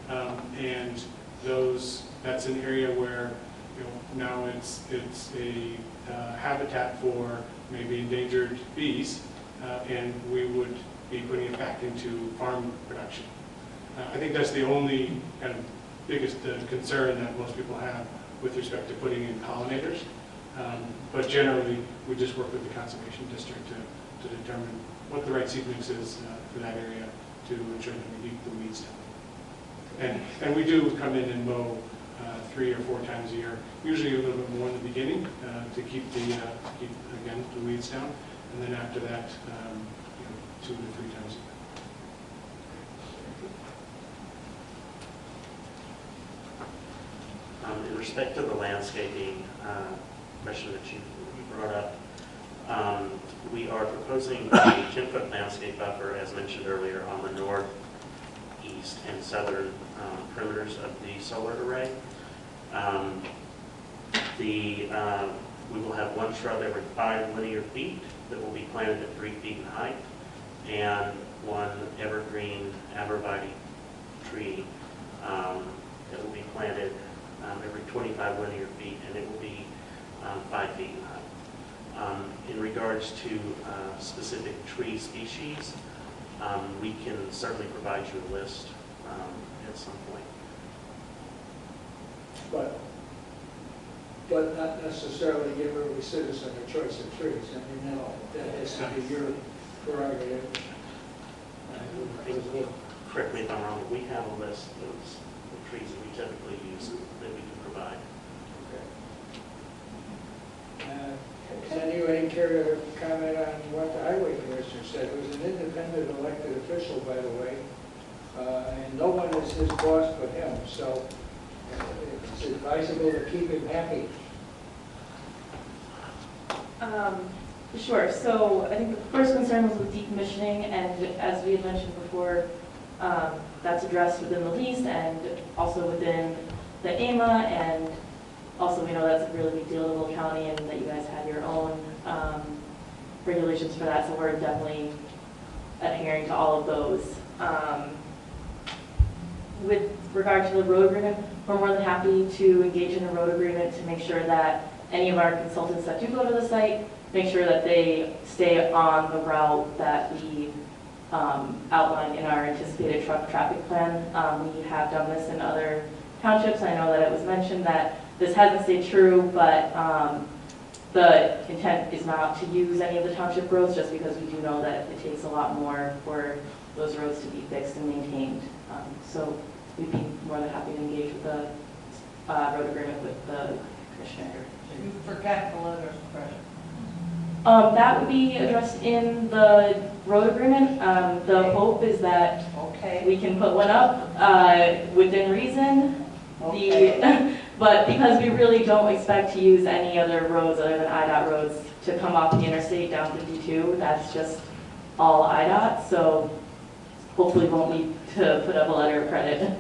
and that's an area where, now it's a habitat for maybe endangered bees, and we would be putting it back into farm production. I think that's the only kind of biggest concern that most people have with respect to putting in pollinators. But generally, we just work with the conservation district to determine what the right seed mix is for that area to ensure that we keep the weeds down. And we do come in and mow 3 or 4 times a year, usually a little bit more in the beginning to keep again the weeds down, and then after that, 2 to 3 times a year. In respect to the landscaping question that you brought up, we are proposing a 10-foot landscape buffer, as mentioned earlier, on the north, east, and southern perimeters of the solar array. We will have one shrub every 5 linear feet that will be planted at 3 feet in height, and one evergreen arborvitae tree that will be planted every 25 linear feet, and it will be 5 feet in height. In regards to specific tree species, we can certainly provide you a list at some point. But not necessarily give every citizen a choice of trees. I mean, that has to be your prerogative. Correct me if I'm wrong, but we have a list of the trees that we typically use that we can provide. Does anyone care to comment on what the highway commissioner said? It was an independent elected official, by the way, and no one is his boss but him, so it's advisable to keep him happy. Sure. So I think the first concern was with decommissioning, and as we had mentioned before, that's addressed within the lease and also within the AMA, and also we know that's a really big deal in Will County and that you guys have your own regulations for that, so we're definitely adhering to all of those. With regard to the road agreement, we're more than happy to engage in a road agreement to make sure that any of our consultants that do go to the site, make sure that they stay on the route that we outlined in our anticipated truck traffic plan. We have done this in other townships. I know that it was mentioned that this hasn't stayed true, but the intent is not to use any of the township roads, just because we do know that it takes a lot more for those roads to be fixed and maintained. So we'd be more than happy to engage with the road agreement with the commissioner. You forgot the letter of credit. That would be addressed in the road agreement. The hope is that we can put one up within reason. But because we really don't expect to use any other roads other than IDOT roads to come off the interstate down 52, that's just all IDOT. So hopefully we won't need to put up a letter of credit.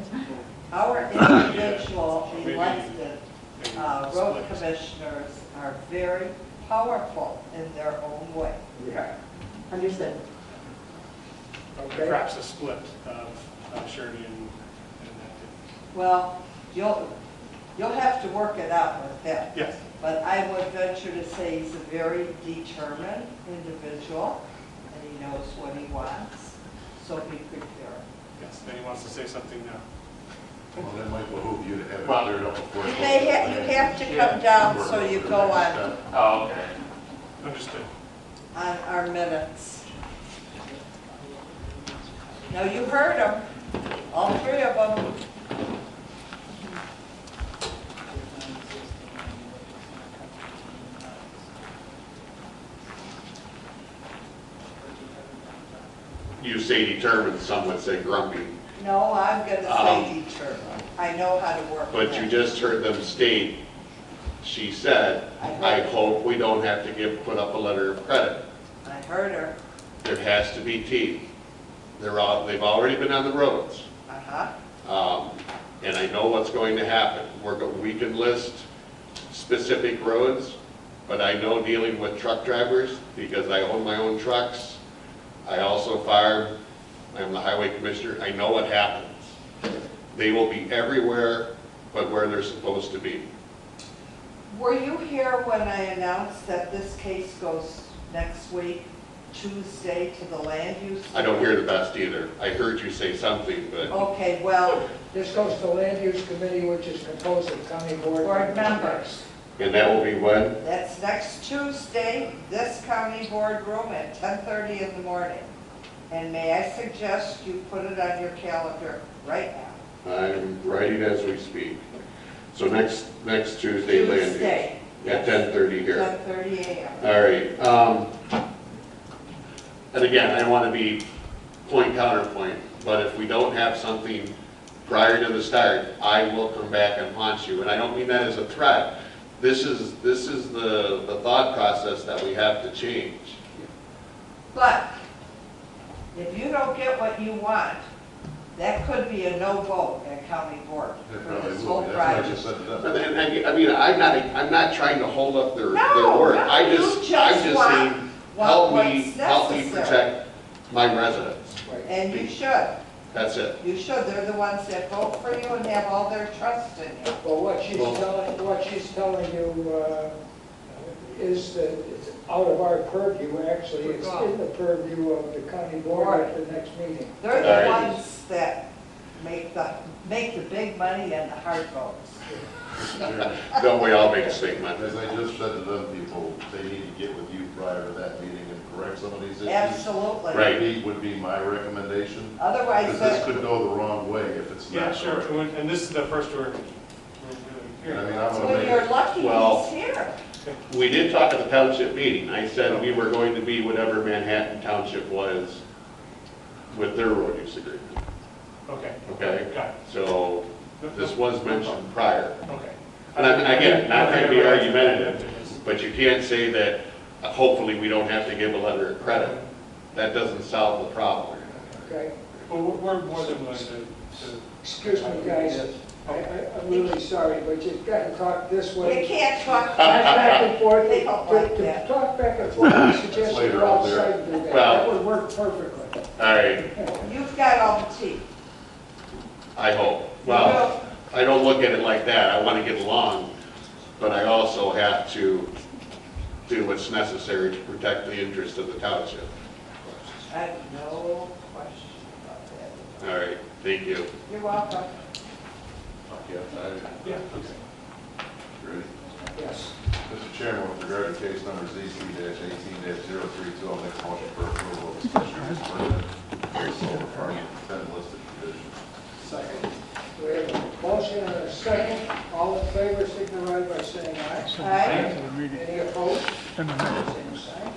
Our individual elected road commissioners are very powerful in their own way. Yeah. Understood. Okay. Perhaps a split of Shirley and that. Well, you'll have to work it out with him. Yes. But I would venture to say he's a very determined individual, and he knows what he wants, so be prepared. Yes, then he wants to say something now. Well, that might behoove you to have it cleared up before. You have to come down so you go on. Oh, okay. Understood. On our minutes. Now, you heard them, all 3 of them. You say determined, some would say grumpy. No, I'm going to say determined. I know how to work with But you it. just heard them state, she said, I hope we don't have to put up a letter of credit. I heard her. There has to be teeth. They've already been on the roads. And I know what's going to happen. We can list specific roads, but I know dealing with truck drivers, because I own my own trucks, I also fired, I'm the highway commissioner, I know what happens. They will be everywhere but where they're supposed to be. Were you here when I announced that this case goes next week, Tuesday, to the land use? I don't hear the best either. I heard you say something, but Okay, well, This goes to land use committee, which is composed of county board. board members, and that will be when? that's next Tuesday, this county board room at 10:30 in the morning. And may I suggest you put it on your calendar right now? I'm writing as we speak. So next Tuesday, land use. Tuesday. At 10:30 here. 10:30 a.m. All right. And again, I want to be point counterpoint, but if we don't have something prior to the start, I will come back and haunt you. And I don't mean that as a threat. This is the thought process that we have to change. But if you don't get what you want, that could be a no vote at county board It for probably this will whole be. That's why I project. just said to them. I mean, I'm not trying to hold up their No, word. no, I'm you just just saying, want help me what's necessary. protect my residents. And you should. That's it. You should. They're the ones that vote for you and have all their trust in you. Well, what she's telling you is that it's out of our purview, actually, it's in the purview of the county board at the next meeting. They're All the right. ones that make the big money and the hard votes. Don't we all make a statement? As I just said to them, people, they need to get with you prior to that meeting and correct some of these issues. Absolutely. Right. Would be my recommendation. Otherwise, Because this could go the wrong way if it's not. Yeah, sure, correct. and this is the first we're doing I here. mean, I'm gonna well, make you're it. lucky Well- he's here. We did talk at the township meeting. I said we were going to be whatever Manhattan Township was with their road use agreement. Okay, Okay? got it. So this was mentioned prior. Okay. And again, not trying to be argumentative, but you can't say that hopefully we don't have to give a letter of credit. That doesn't solve the problem. Okay? Well, we're more than willing to. Excuse me, guys, I'm really sorry, but you've got to talk this way. You can't talk. Back and forth, They don't like to that. talk back and forth, I suggest you later go out there. outside and do that. Well- That would work perfectly. All right, You've got all the teeth. I hope. Well, I don't look at it like that. I want to get along, but I also have to do what's necessary to protect the interest of the township. I have no question about that. All right, thank you. You're welcome. Yeah. Ready? Yes. Mr. Chairman, with regard to case number ZC-18-032, I'll make a motion for approval of the special use permit for the solar farm with 10 listed conditions. Second. We have a motion and a second. All in favor, signify by saying aye. Aye. Any opposed? Same sign.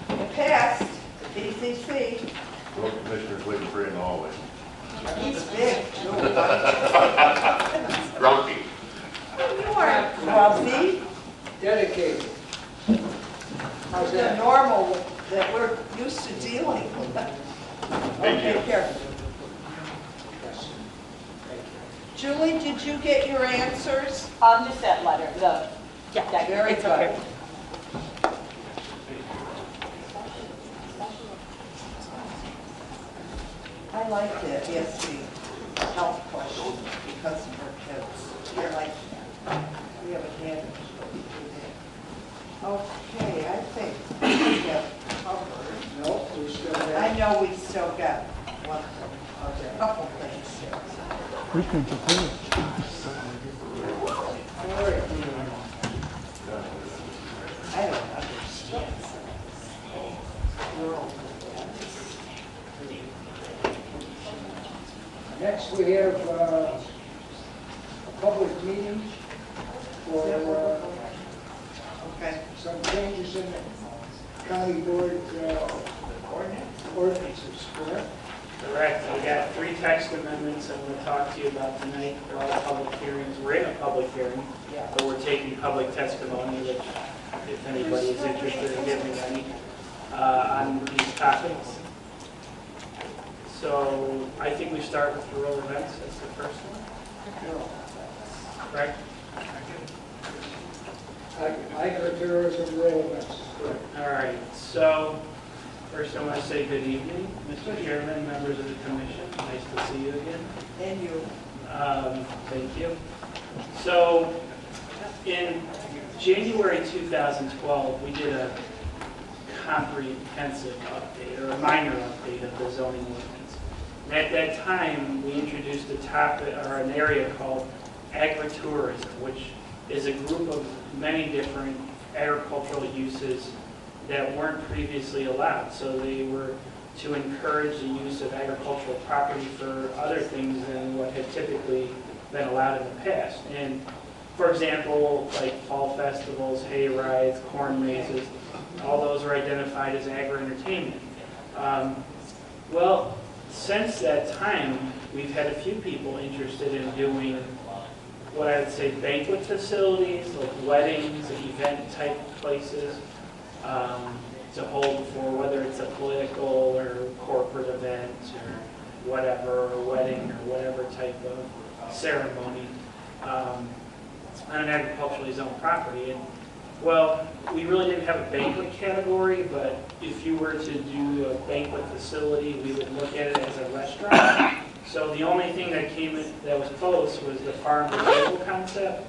It passed. DCC. Road commissioners waiting for you in the hallway. He's big. Grumpy. You are clumsy. Dedicated. How's The that? normal that we're used to dealing with. Thank you. Okay, here. Yes. Julie, did you get your answers? Just that letter, yeah, Very it's okay. good. I like that, ESC health question because of her kids. You're like, we haven't had it. Okay, I think we have covered. No, we still have. I know we still got one, couple things here. All right. I don't understand. Next, we have a public meeting for Okay. some changes in the county board ordinances, correct? Correct. We got 3 text amendments I'm going to talk to you about tonight. They're all public hearings. We're in a public hearing, but we're taking public testimony, which if anybody is interested in giving any on these topics. So I think we start with rural events. That's the first one. Correct? Agritourism rural events, correct. All right. So First, I want to say good evening, Mr. Chairman, members of the commission. Nice to see you again. And you. Thank you. So, in January 2012, we did a comprehensive update, or a minor update of the zoning ordinance. And at that time, we introduced a topic, or an area called agritourism, which is a group of many different agricultural uses that weren't previously allowed. So they were to encourage the use of agricultural property for other things than what had typically been allowed in the past. And for example, like fall festivals, hay rides, corn mazes, all those are identified as agri-entertainment. Well, since that time, we've had a few people interested in doing what I would say banquet facilities, like weddings, event type places, to hold for whether it's a political or corporate event or whatever, or wedding or whatever type of ceremony on an agriculturally zoned property. And well, we really didn't have a banquet category, but if you were to do a banquet facility, we would look at it as a restaurant. So the only thing that came in that was close was the farm to table concept,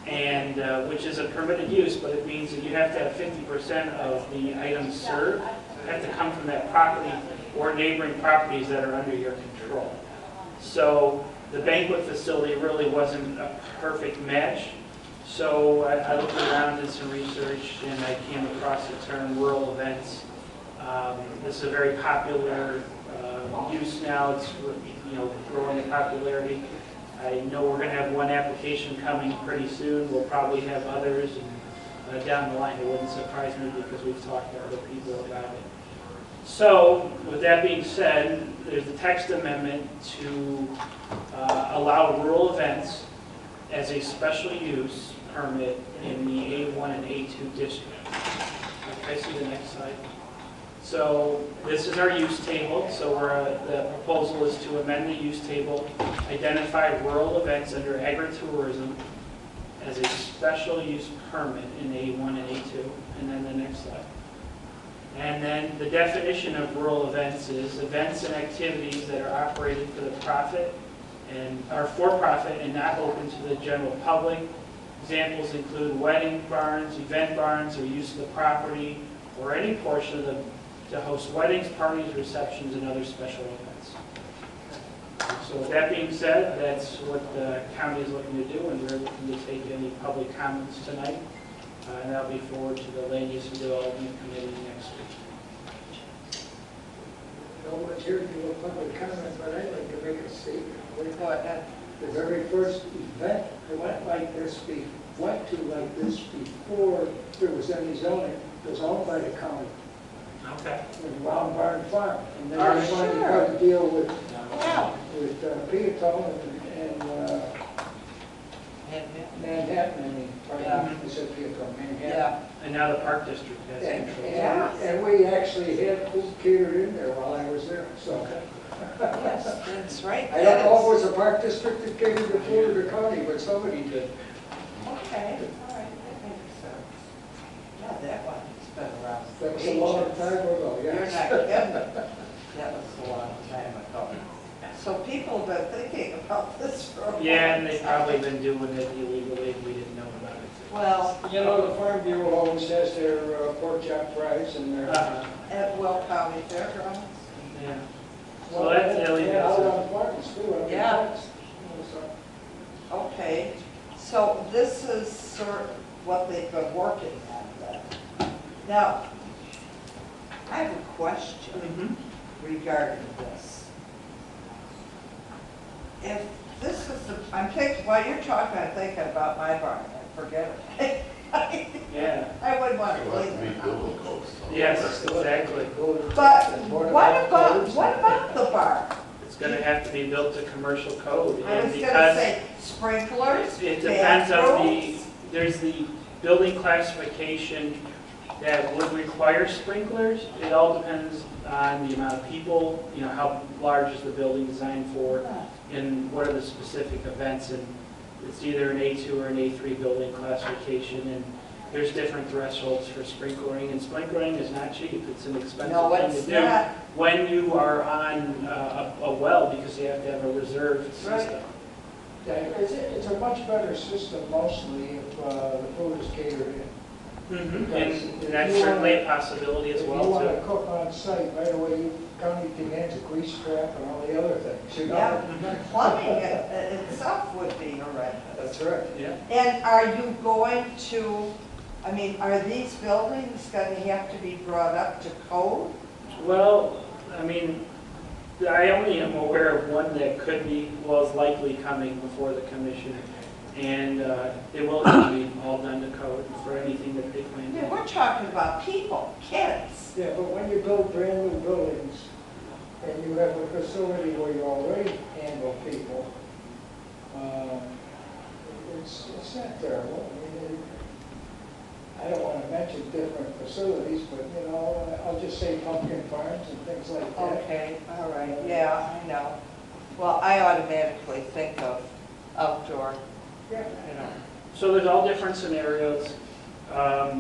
and which is a permitted use, but it means that you have to have 50% of the items served have to come from that property or neighboring properties that are under your control. So the banquet facility really wasn't a perfect match. So I looked around, did some research, and I came across the term rural events. This is a very popular use now. It's growing in popularity. I know we're going to have one application coming pretty soon. We'll probably have others and, down the line. It wouldn't surprise me because we've talked to other people about it. So with that being said, there's the text amendment to allow rural events as a special use permit in the A1 and A2 district. Okay, see the next slide. So this is our use table. So the proposal is to amend the use table, identify rural events under agritourism as a special use permit in A1 and A2. And then the next slide. And then the definition of rural events is events and activities that are operated for the profit and are for profit and not open to the general public. Examples include wedding barns, event barns, or use of the property, or any portion of to host weddings, parties, receptions, and other special events. So with that being said, that's what the county is looking to do, and we're looking to take any public comments tonight. And that'll be forwarded to the Land Use and Development Committee next week. No one's here to do a public comment, but I'd like to make a statement. Go ahead. The very first event went like this before there was any zoning, was owned by the county. Okay. With Round Barn Farm. And then Oh, they wanted to sure. cut a deal with Peatone and Manhattan, I said Peatone, Manhattan. Yeah. And now the Park District has control. And we actually had food catered in there while I was there, so. Yes, that's right. I don't know if it was the Park District that catered the food or the county, but somebody did. Okay, all right, that makes sense. Yeah, that one's been around. That was a long time ago, You're yes. not kidding. That was a long time ago. So people have been thinking about this for a while. Yeah, and they've probably been doing it illegally, we didn't know about it. Well, You know, the Farm Bureau always has their pork chop fries and their. at Will County Fairgrounds. Yeah. So that's illegal. Yeah, out on farms too. on the Yeah. farms. So, Okay, so this is sort of what they've been working on then. Now, I have a question regarding this. If this is the, I'm thinking, while you're talking, I'm thinking about my barn, I forget it. Yeah. I wouldn't want to It has leave to be it. building codes. Yes, exactly. But what about the barn? It's going to have to be built to commercial code. I and was gonna because say sprinklers, it depends on bathrooms. there's the building classification that would require sprinklers. It all depends on the amount of people, how large is the building designed for, and what are the specific events. And it's either an A2 or an A3 building classification. And there's different thresholds for sprinkling, and sprinkling is not cheap. It's an expensive No, thing to it's do not. when you are on a well, because you have to have a reserve Right. system. Yeah, it's a much better system mostly if the food is catered in. And Because if that's you certainly wanna- a possibility as If well, you want to too. cook on site, right away, county demands a grease trap and all the other things, you know? Yeah, plumbing itself would be horrendous. That's right. Yeah. And are you going to, I mean, are these buildings going to have to be brought up to code? Well, I mean, I only am aware of one that could be, well, is likely coming before the commission. And it will have to be all done to code for anything that they plan Yeah, to do. we're talking about people, kids. Yeah, but when you build brand new buildings and you have a facility where you already handle people, it's not terrible. I mean, I don't want to mention different facilities, but, you know, I'll just say pumpkin farms and things like that. Okay, all right, yeah, I know. Well, I automatically think of outdoor, Yeah. you know. So there's all different scenarios.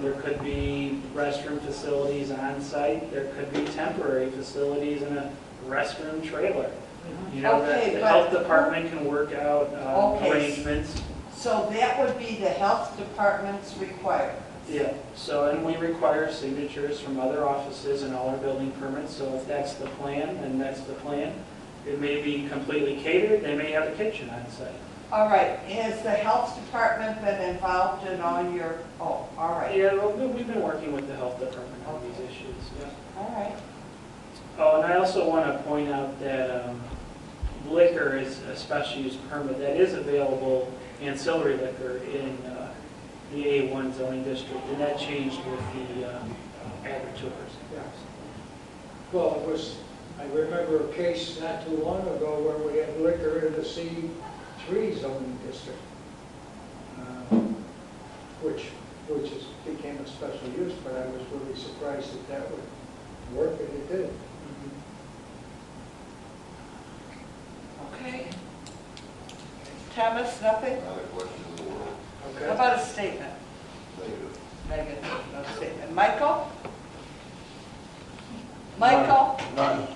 There could be restroom facilities on site. There could be temporary facilities in a restroom trailer. You know, Okay, the but- health department can work out Okay. arrangements. So that would be the health department's requirement. Yeah, so, and we require signatures from other offices in all our building permits, so if that's the plan, then that's the plan. It may be completely catered, they may have a kitchen on site. All right, has the health department been involved in all your, oh, all right, Yeah, well, we've been working with the health department on these issues, yeah. all right. Oh, and I also want to point out that liquor is a special use permit that is available, ancillary liquor in the A1 zoning district, and that changed with the agri-tours. Well, it was, I remember a case not too long ago where we had liquor in the C3 zoning district, which became a special use, but I was really surprised that that would work, and it did. Okay. Thomas, nothing? Not a question in the world. How about a statement? Negative. Negative, no statement. Michael? Michael? None.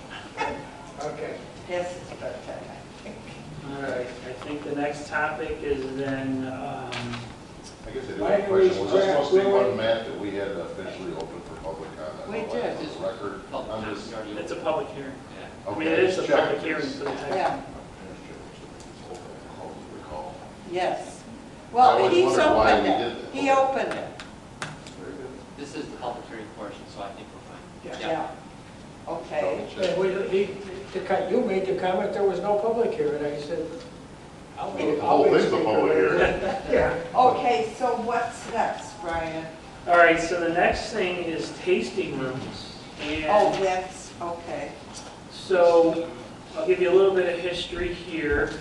Okay. Yes, it's bedtime, I think. All right, I think the next topic is then, I guess I do Why have a do we question. Was this scrap supposed to be Louis? one, Matt, that we had officially open for public comment? We I'll did. let the record, I'm just, it's a public hearing. I mean, okay, it is a check. public hearing for the text. Yeah, I'll recall. yes. I Well, always he's wondered why opened we it. did that. He opened it. This is the public hearing portion, so I think we're fine. Yeah. Okay. And you made the comment there was no public hearing, I said, I'll The make whole thing's a speaker. public hearing. Yeah. Okay, so what's next, Brian? All right, so the next thing is tasting rooms. And Oh, that's, okay. so I'll give you a little bit of history here.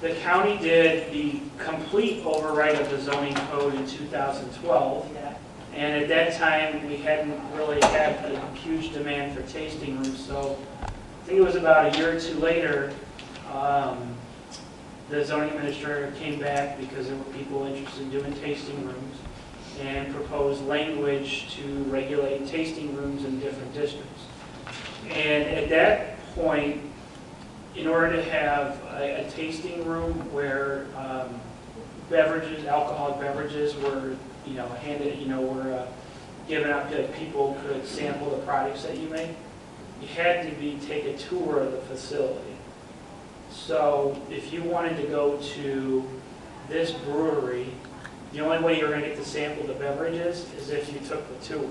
The county did the complete override of the zoning code in 2012. Yeah. And at that time, we hadn't really had a huge demand for tasting rooms. So I think it was about a year or two later, the zoning administrator came back because there were people interested in doing tasting rooms and proposed language to regulate tasting rooms in different districts. And at that point, in order to have a tasting room where beverages, alcoholic beverages were, handed, were given out that people could sample the products that you make, you had to take a tour of the facility. So if you wanted to go to this brewery, the only way you're going to get to sample the beverages is if you took the tour.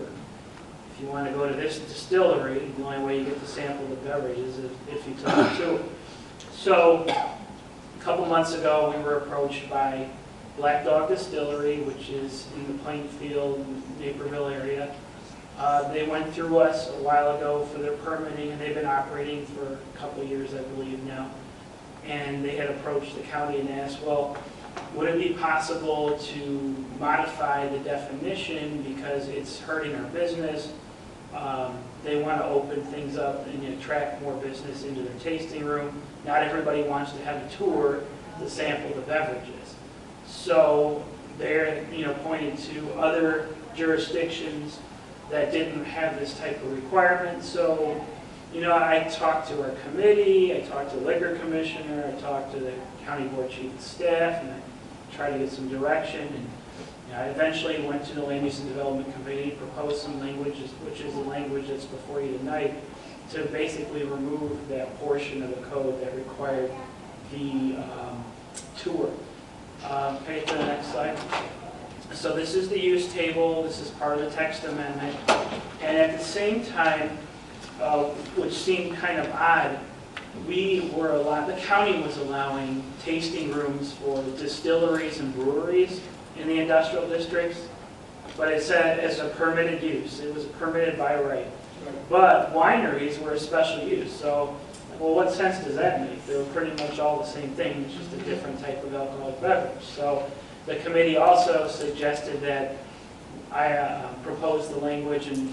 If you want to go to this distillery, the only way you get to sample the beverages is if you took the tour. So a couple months ago, we were approached by Black Dog Distillery, which is in the Plainfield, Naperville area. They went through us a while ago for their permitting, and they've been operating for a couple of years, I believe now. And they had approached the county and asked, well, would it be possible to modify the definition because it's hurting our business? They want to open things up and attract more business into their tasting room. Not everybody wants to have a tour to sample the beverages. So there, pointed to other jurisdictions that didn't have this type of requirement. So, I talked to our committee, I talked to the liquor commissioner, I talked to the county board chief of staff, and I tried to get some direction. And I eventually went to the Land Use and Development Committee, proposed some language, which is the language that's before you tonight, to basically remove that portion of the code that required the tour. Okay, to the next slide. So this is the use table, this is part of the text amendment, and at the same time, which seemed kind of odd, the county was allowing tasting rooms for distilleries and breweries in the industrial districts, but it said as a permitted use. It was permitted by right. But wineries were a special use, so, well, what sense does that make? They were pretty much all the same thing, it's just a different type of alcoholic beverage. So the committee also suggested that I propose the language and,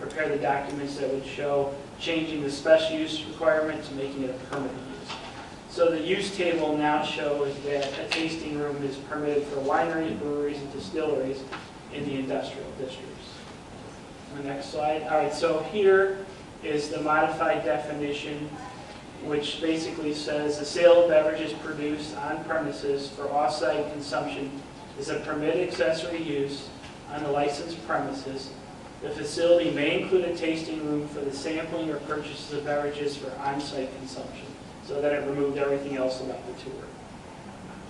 prepare the documents that would show changing the special use requirement to making it a permitted use. So the use table now shows that a tasting room is permitted for wineries, breweries, and distilleries in the industrial districts. The next slide. All right, so here is the modified definition, which basically says the sale of beverages produced on premises for off-site consumption is a permitted accessory use on the licensed premises. The facility may include a tasting room for the sampling or purchases of beverages for on-site consumption, so that it removed everything else about the tour.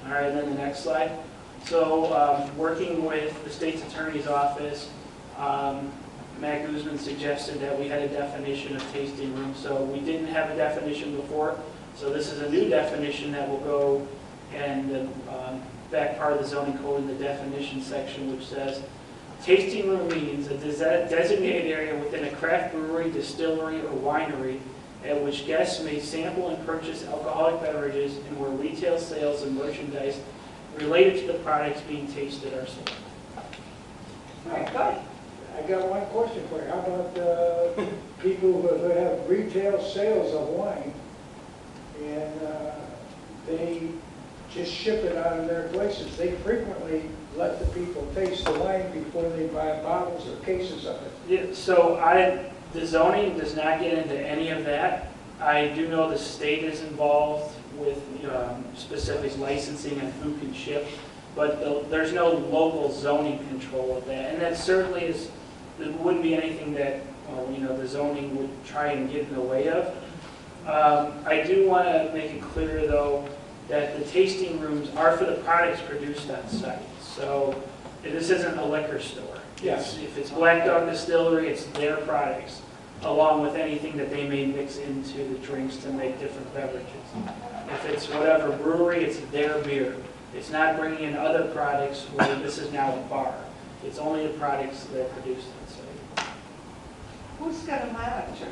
All right, and then the next slide. So working with the state's attorney's office, Matt Guzman suggested that we had a definition of tasting room. So we didn't have a definition before, so this is a new definition that will go in the back part of the zoning code in the definition section, which says, tasting room means a designated area within a craft brewery, distillery, or winery at which guests may sample and purchase alcoholic beverages and where retail sales and merchandise related to the products being tasted are sold. All right, good. I got one question for you. How about people who have retail sales of wine and they just ship it out of their places? They frequently let the people taste the wine before they buy bottles or cases of it. Yeah, so the zoning does not get into any of that. I do know the state is involved with specific licensing and who can ship, but there's no local zoning control of that. And that certainly is, there wouldn't be anything that the zoning would try and get in the way of. I do want to make it clear, though, that the tasting rooms are for the products produced on site. So this isn't a liquor store. Yes. If it's Black Dog Distillery, it's their products, along with anything that they may mix into the drinks to make different beverages. If it's whatever brewery, it's their beer. It's not bringing in other products where this is now a bar. It's only the products that are produced on site. Who's going to monitor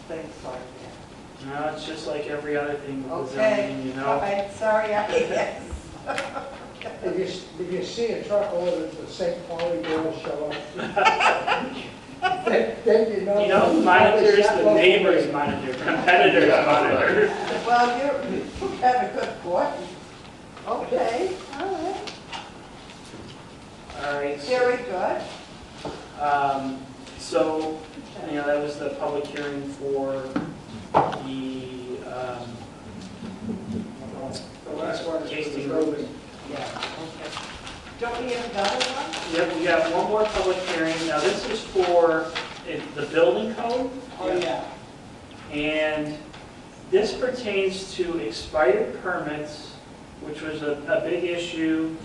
things like that? No, it's just like every other thing with the Okay. zoning, All right, sorry, yes. Did you see a truck order the St. Pauli girls show up? then you know who monitors? The neighbors monitor, competitors monitor. Well, you have a good point. Okay, all right. All right. Very good. So, that was the public hearing for the last one tasting room. Yeah, okay. Don't we have another one? Yep, we got one more public hearing. Now, this is for the building code. Oh, yeah. And this pertains to expired permits, which was a big issue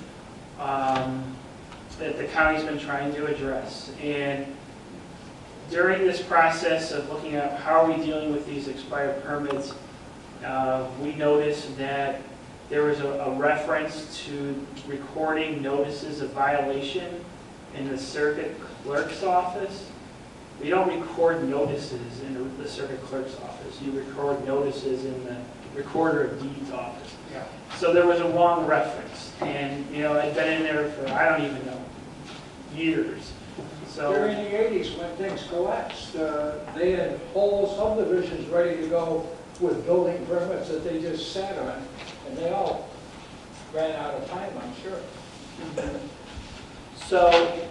that the county's been trying to address. And during this process of looking at how are we dealing with these expired permits, we noticed that there was a reference to recording notices of violation in the circuit clerk's office. We don't record notices in the circuit clerk's office. You record notices in the recorder of deeds office. Yeah. So there was a wrong reference. And, I'd been in there for, I don't even know, years. So during the 80s when things collapsed, they had whole subdivisions ready to go with building permits that they just sat on, and they all ran out of time, I'm sure. So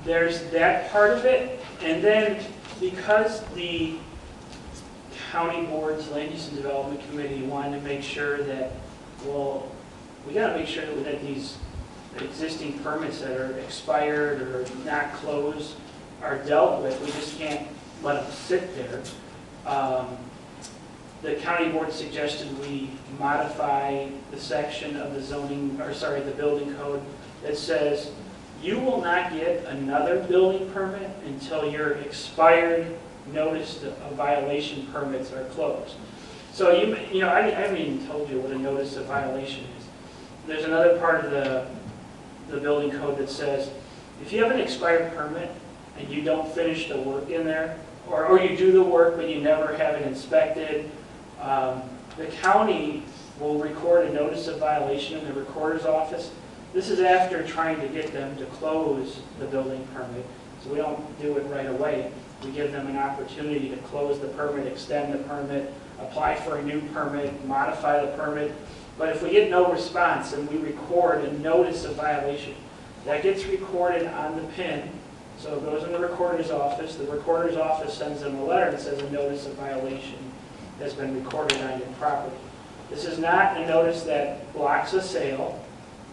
there's that part of it, and then because the county board's land use and development committee wanted to make sure that, well, we gotta make sure that these existing permits that are expired or not closed are dealt with. We just can't let them sit there. The county board suggested we modify the section of the zoning, or sorry, the building code that says you will not get another building permit until your expired notice of violation permits are closed. So you know, I haven't even told you what a notice of violation is. There's another part of the building code that says if you have an expired permit and you don't finish the work in there, or you do the work but you never have it inspected, the county will record a notice of violation in the recorder's office. This is after trying to get them to close the building permit, so we don't do it right away. We give them an opportunity to close the permit, extend the permit, apply for a new permit, modify the permit. But if we get no response and we record a notice of violation, that gets recorded on the PIN, so it goes in the recorder's office. The recorder's office sends them a letter that says a notice of violation has been recorded on your property. This is not a notice that blocks a sale.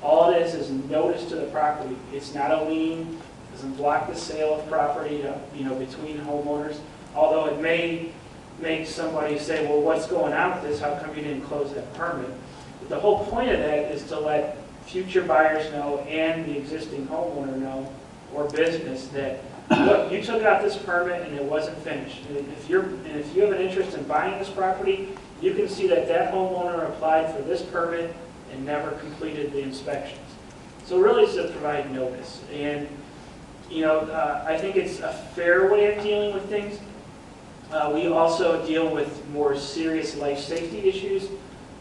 All it is notice to the property. It's not a lien, doesn't block the sale of property, between homeowners, although it may make somebody say, well, what's going on with this? How come you didn't close that permit? But the whole point of that is to let future buyers know and the existing homeowner know, or business, that, look, you took out this permit and it wasn't finished. And if you have an interest in buying this property, you can see that that homeowner applied for this permit and never completed the inspections. So really it's to provide notice. And, I think it's a fair way of dealing with things. We also deal with more serious life safety issues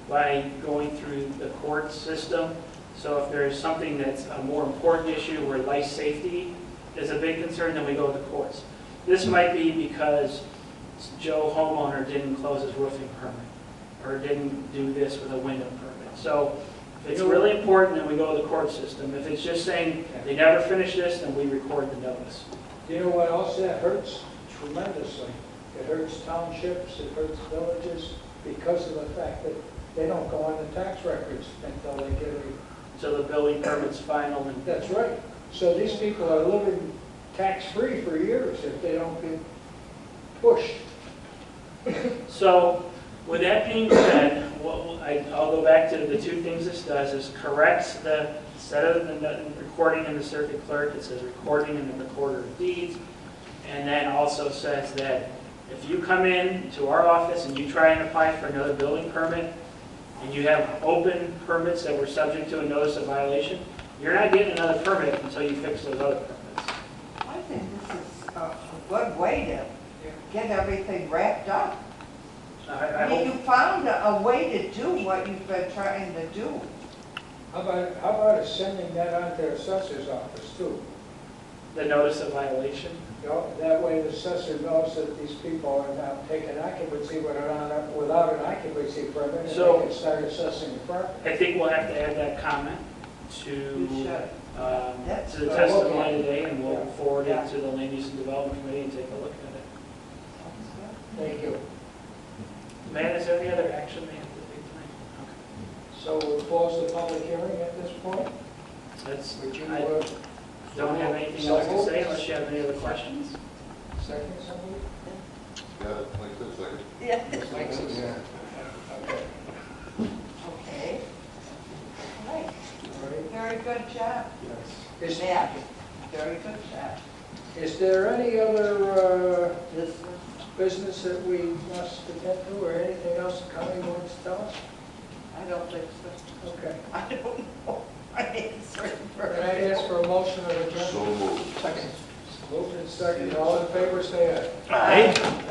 by going through the court system. So if there's something that's a more important issue where life safety is a big concern, then we go to the courts. This might be because Joe homeowner didn't close his roofing permit or didn't do this with a window permit. So if it's really important, then we go to the court system. If it's just saying they never finished this, then we record the notice. Do you know what else that hurts? Tremendously. It hurts townships, it hurts villages, because of the fact that they don't go on the tax records until they get a... So the building permit's final. And that's right. So these people are living tax-free for years if they don't get pushed. So with that being said, I'll go back to the two things this does is corrects the set of the recording in the circuit clerk. It says recording in the recorder of deeds, and then also says that if you come in to our office and you try and apply for another building permit and you have open permits that were subject to a notice of violation, you're not getting another permit until you fix those other permits. I think this is a good way to get everything wrapped up. I mean, you found a way to do what you've been trying to do. How about us sending that on to the assessor's office too? The notice of violation? That way the assessor knows that these people are now taking occupancy without an occupancy permit, and So- they can start assessing the property. I think we'll have to add that comment to You should. That's the good. testimony today, and we'll forward it to the Land Use and Development Committee and take a look at it. Thank you. Matt, is there any other action they have to take tonight? So we'll close the public hearing at this point? That's, Would you, I don't have anything else to say unless you have any other questions. Second, somebody? Got it, like this, second. Yeah. Like this? Yeah. Okay. Okay. All right. All right. Very good job. Is, Matt, very good job. is there any other This business that we must attend to, or anything else the county wants to tell us? I don't think so. Okay. I don't know. I answered first. Can I ask for a motion of adjournment? So moved. Second. Moved and second. All in favor, say aye. Aye.